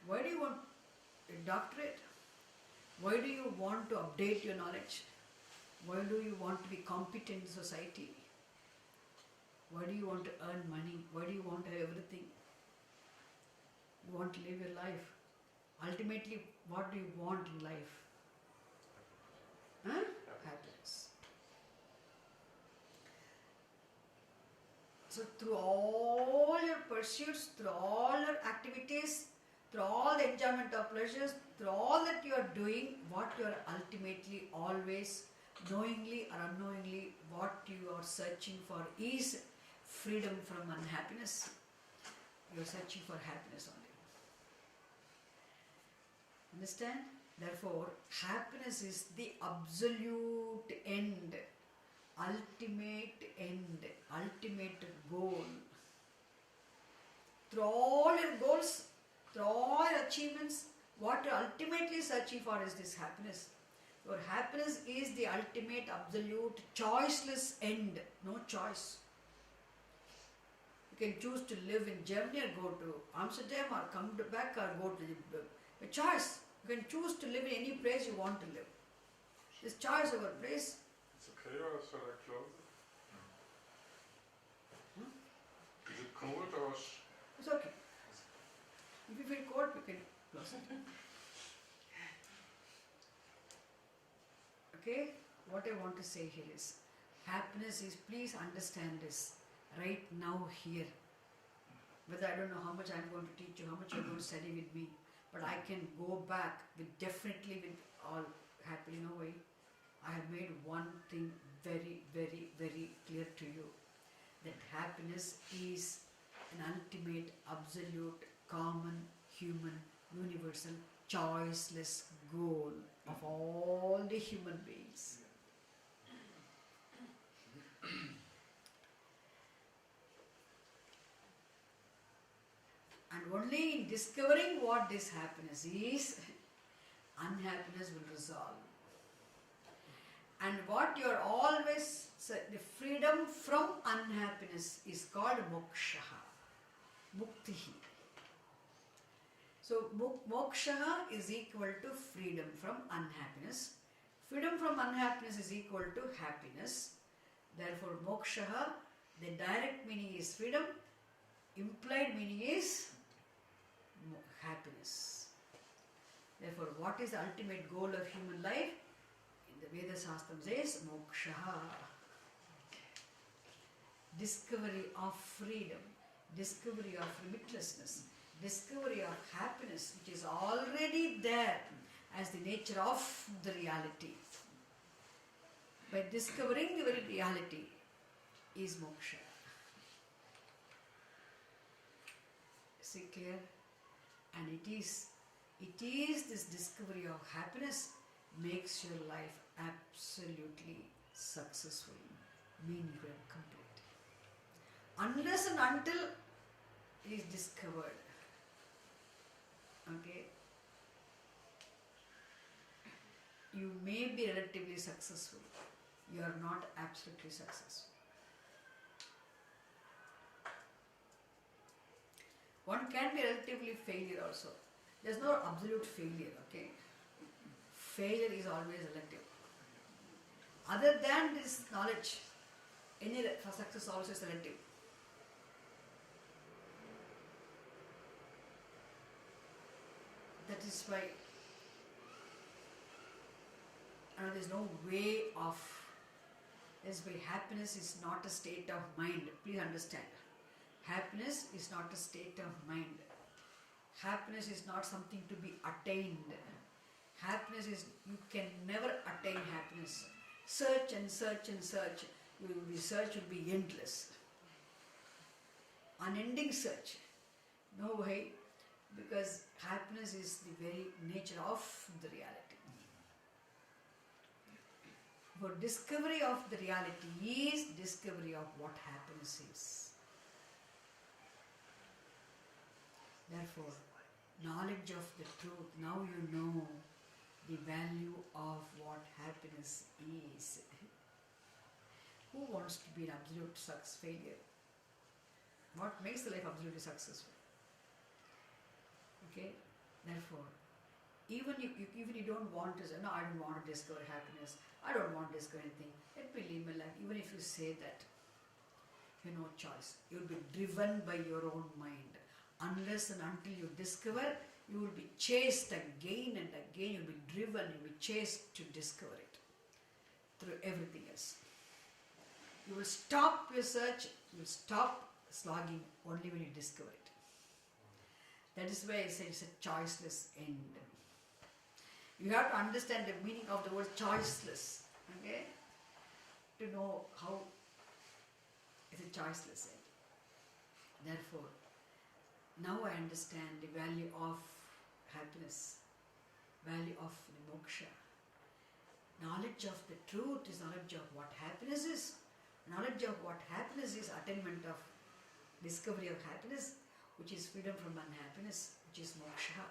Speaker 1: Why do you want a doctorate? Why do you want to update your knowledge? Why do you want to be competent in society? Why do you want to earn money? Why do you want to have everything? You want to live your life. Ultimately, what do you want in life? Happiness. So through all your pursuits, through all your activities, through all the enjoyment of pleasures, through all that you are doing, what you are ultimately always, knowingly or unknowingly, what you are searching for is freedom from unhappiness. You are searching for happiness only. Understand? Therefore, happiness is the absolute end, ultimate end, ultimate goal. Through all your goals, through all your achievements, what you are ultimately searching for is this happiness. Your happiness is the ultimate, absolute, choiceless end. No choice. You can choose to live in Germany or go to Amsterdam or come back or go to a choice. You can choose to live in any place you want to live. This choice over place.
Speaker 4: It's okay, or shall I close it? Is it cold or?
Speaker 1: It's okay. If you feel cold, we can close it. Okay? What I want to say here is, happiness is, please understand this right now here. Whether I don't know how much I'm going to teach you, how much you're going to study with me, but I can go back with all happily, no way. I have made one thing very, very, very clear to you, that happiness is an ultimate, absolute, common, human, universal, choiceless goal of all the human beings. And only in discovering what this happiness is, unhappiness will resolve. And what you are always, the freedom from unhappiness is called moksha, muktihi. So moksha is equal to freedom from unhappiness. Freedom from unhappiness is equal to happiness. Therefore moksha, the direct meaning is freedom, implied meaning is happiness. Therefore, what is the ultimate goal of human life? In the Veda Shastram says, moksha. Discovery of freedom, discovery of limitlessness, discovery of happiness, which is already there as the nature of the reality. By discovering the very reality is moksha. See clear? And it is this discovery of happiness makes your life absolutely successful, meaningful and complete. Unless and until it is discovered. Okay? You may be relatively successful. You are not absolutely successful. One can be relatively failure also. There's no absolute failure, okay? Failure is always relative. Other than this knowledge, any success also is relative. That is why there is no way of. That's why happiness is not a state of mind. Please understand. Happiness is not a state of mind. Happiness is not something to be attained. Happiness is, you can never attain happiness. Search and search and search. Search will be endless. Unending search. No way, because happiness is the very nature of the reality. For discovery of the reality is discovery of what happiness is. Therefore, knowledge of the truth, now you know the value of what happiness is. Who wants to be an absolute success failure? What makes the life absolutely successful? Okay? Therefore, even if you don't want to say, no, I don't want to discover happiness, I don't want to discover anything, let me live my life. Even if you say that, you have no choice. You will be driven by your own mind. Unless and until you discover, you will be chased again and again. You will be driven, you will be chased to discover it through everything else. You will stop your search, you will stop slogging only when you discover it. That is why I say it's a choiceless end. You have to understand the meaning of the word choiceless, okay? To know how it's a choiceless end. Therefore, now I understand the value of happiness, value of the moksha. Knowledge of the truth is knowledge of what happiness is. Knowledge of what happiness is attainment of discovery of happiness, which is freedom from unhappiness, which is moksha,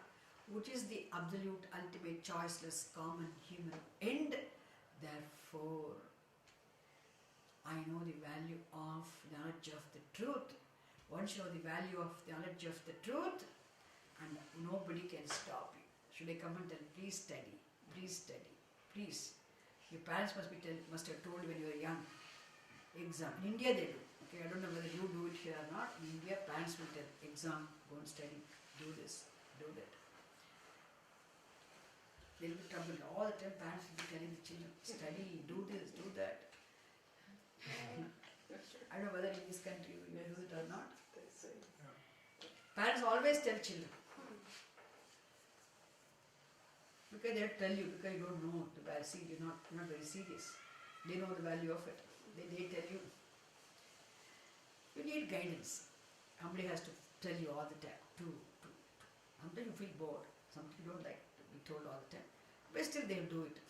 Speaker 1: which is the absolute, ultimate, choiceless, common human end. Therefore, I know the value of knowledge of the truth. Once you know the value of the knowledge of the truth, and nobody can stop you. Should I come and tell, please study, please. Your parents must have told you when you were young. Exam. In India they do. Okay, I don't know whether you do it here or not. In India, parents will tell, exam, go and study, do this, do that. They will be troubled. All the time parents will be telling the children, study, do this, do that. I don't know whether in this country you do it or not. Parents always tell children. Because they tell you, because you don't know the value. See, you're not very serious. They know the value of it. They tell you. You need guidance. Somebody has to tell you all the time. Sometimes you feel bored. Sometimes you don't like to be told all the time. But still they'll do it.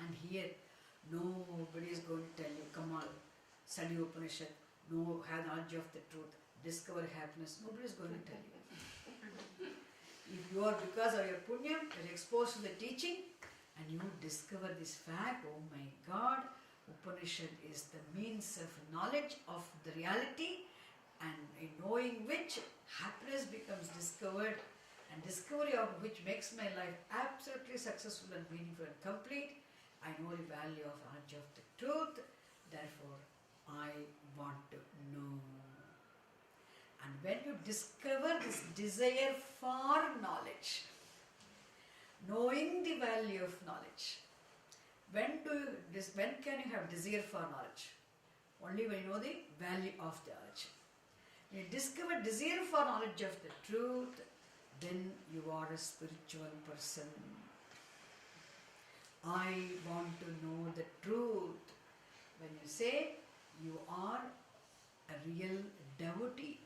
Speaker 1: And here, nobody is going to tell you, come on, study Upanishad, have knowledge of the truth, discover happiness. Nobody is going to tell you. If you are, because of your punya, you're exposed to the teaching, and you discover this fact, oh my God, Upanishad is the means of knowledge of the reality, and in knowing which happiness becomes discovered, and discovery of which makes my life absolutely successful and meaningful and complete. I know the value of knowledge of the truth, therefore I want to know. And when you discover this desire for knowledge, knowing the value of knowledge, when can you have desire for knowledge? Only when you know the value of the knowledge. When you discover desire for knowledge of the truth, then you are a spiritual person. I want to know the truth. When you say you are a real devotee.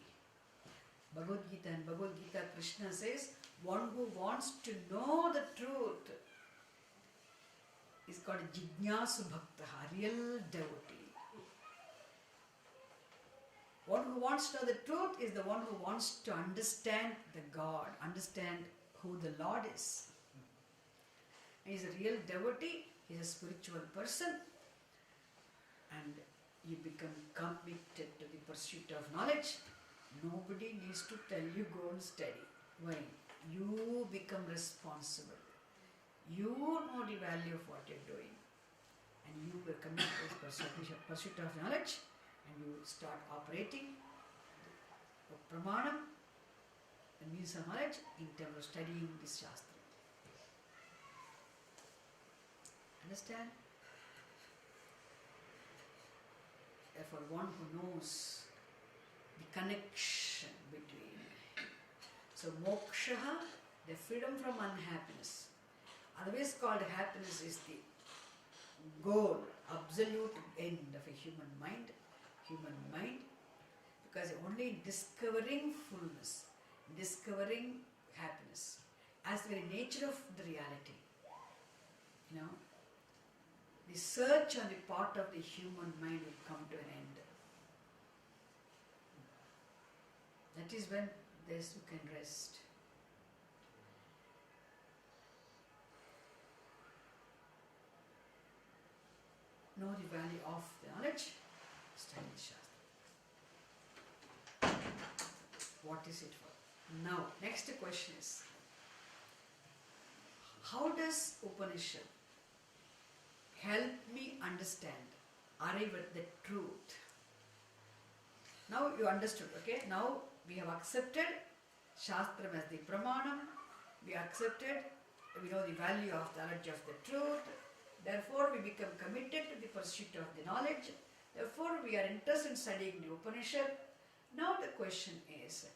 Speaker 1: Bhagavad Gita, and Bhagavad Gita Krishna says, one who wants to know the truth is called a Jignasu Bhakta, a real devotee. One who wants to know the truth is the one who wants to understand the God, understand who the Lord is. And he's a real devotee, he's a spiritual person, and you become committed to the pursuit of knowledge. Nobody needs to tell you go and study. Why? You become responsible. You know the value of what you're doing. And you will commit to the pursuit of knowledge, and you start operating the pramanam, the means of knowledge, in terms of studying this Shastra. Understand? Therefore, one who knows the connection between. So, moksha, the freedom from unhappiness. Otherwise called happiness is the goal, absolute end of a human mind, because only discovering fullness, discovering happiness as the very nature of the reality, the search on the part of the human mind will come to an end. That is when you can rest. Know the value of the knowledge, study the Shastra. What is it for? Now, next question is, how does Upanishad help me understand, arrive at the truth? Now you understood, okay? Now we have accepted Shastra as the pramanam, we accepted, we know the value of the knowledge of the truth, therefore we become committed to the pursuit of the knowledge, therefore we are interested in studying the Upanishad. Now the question is,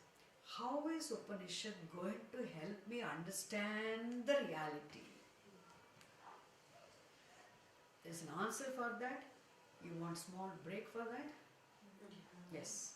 Speaker 1: how is Upanishad going to help me understand the reality? There's an answer for that. You want small break for that? Yes.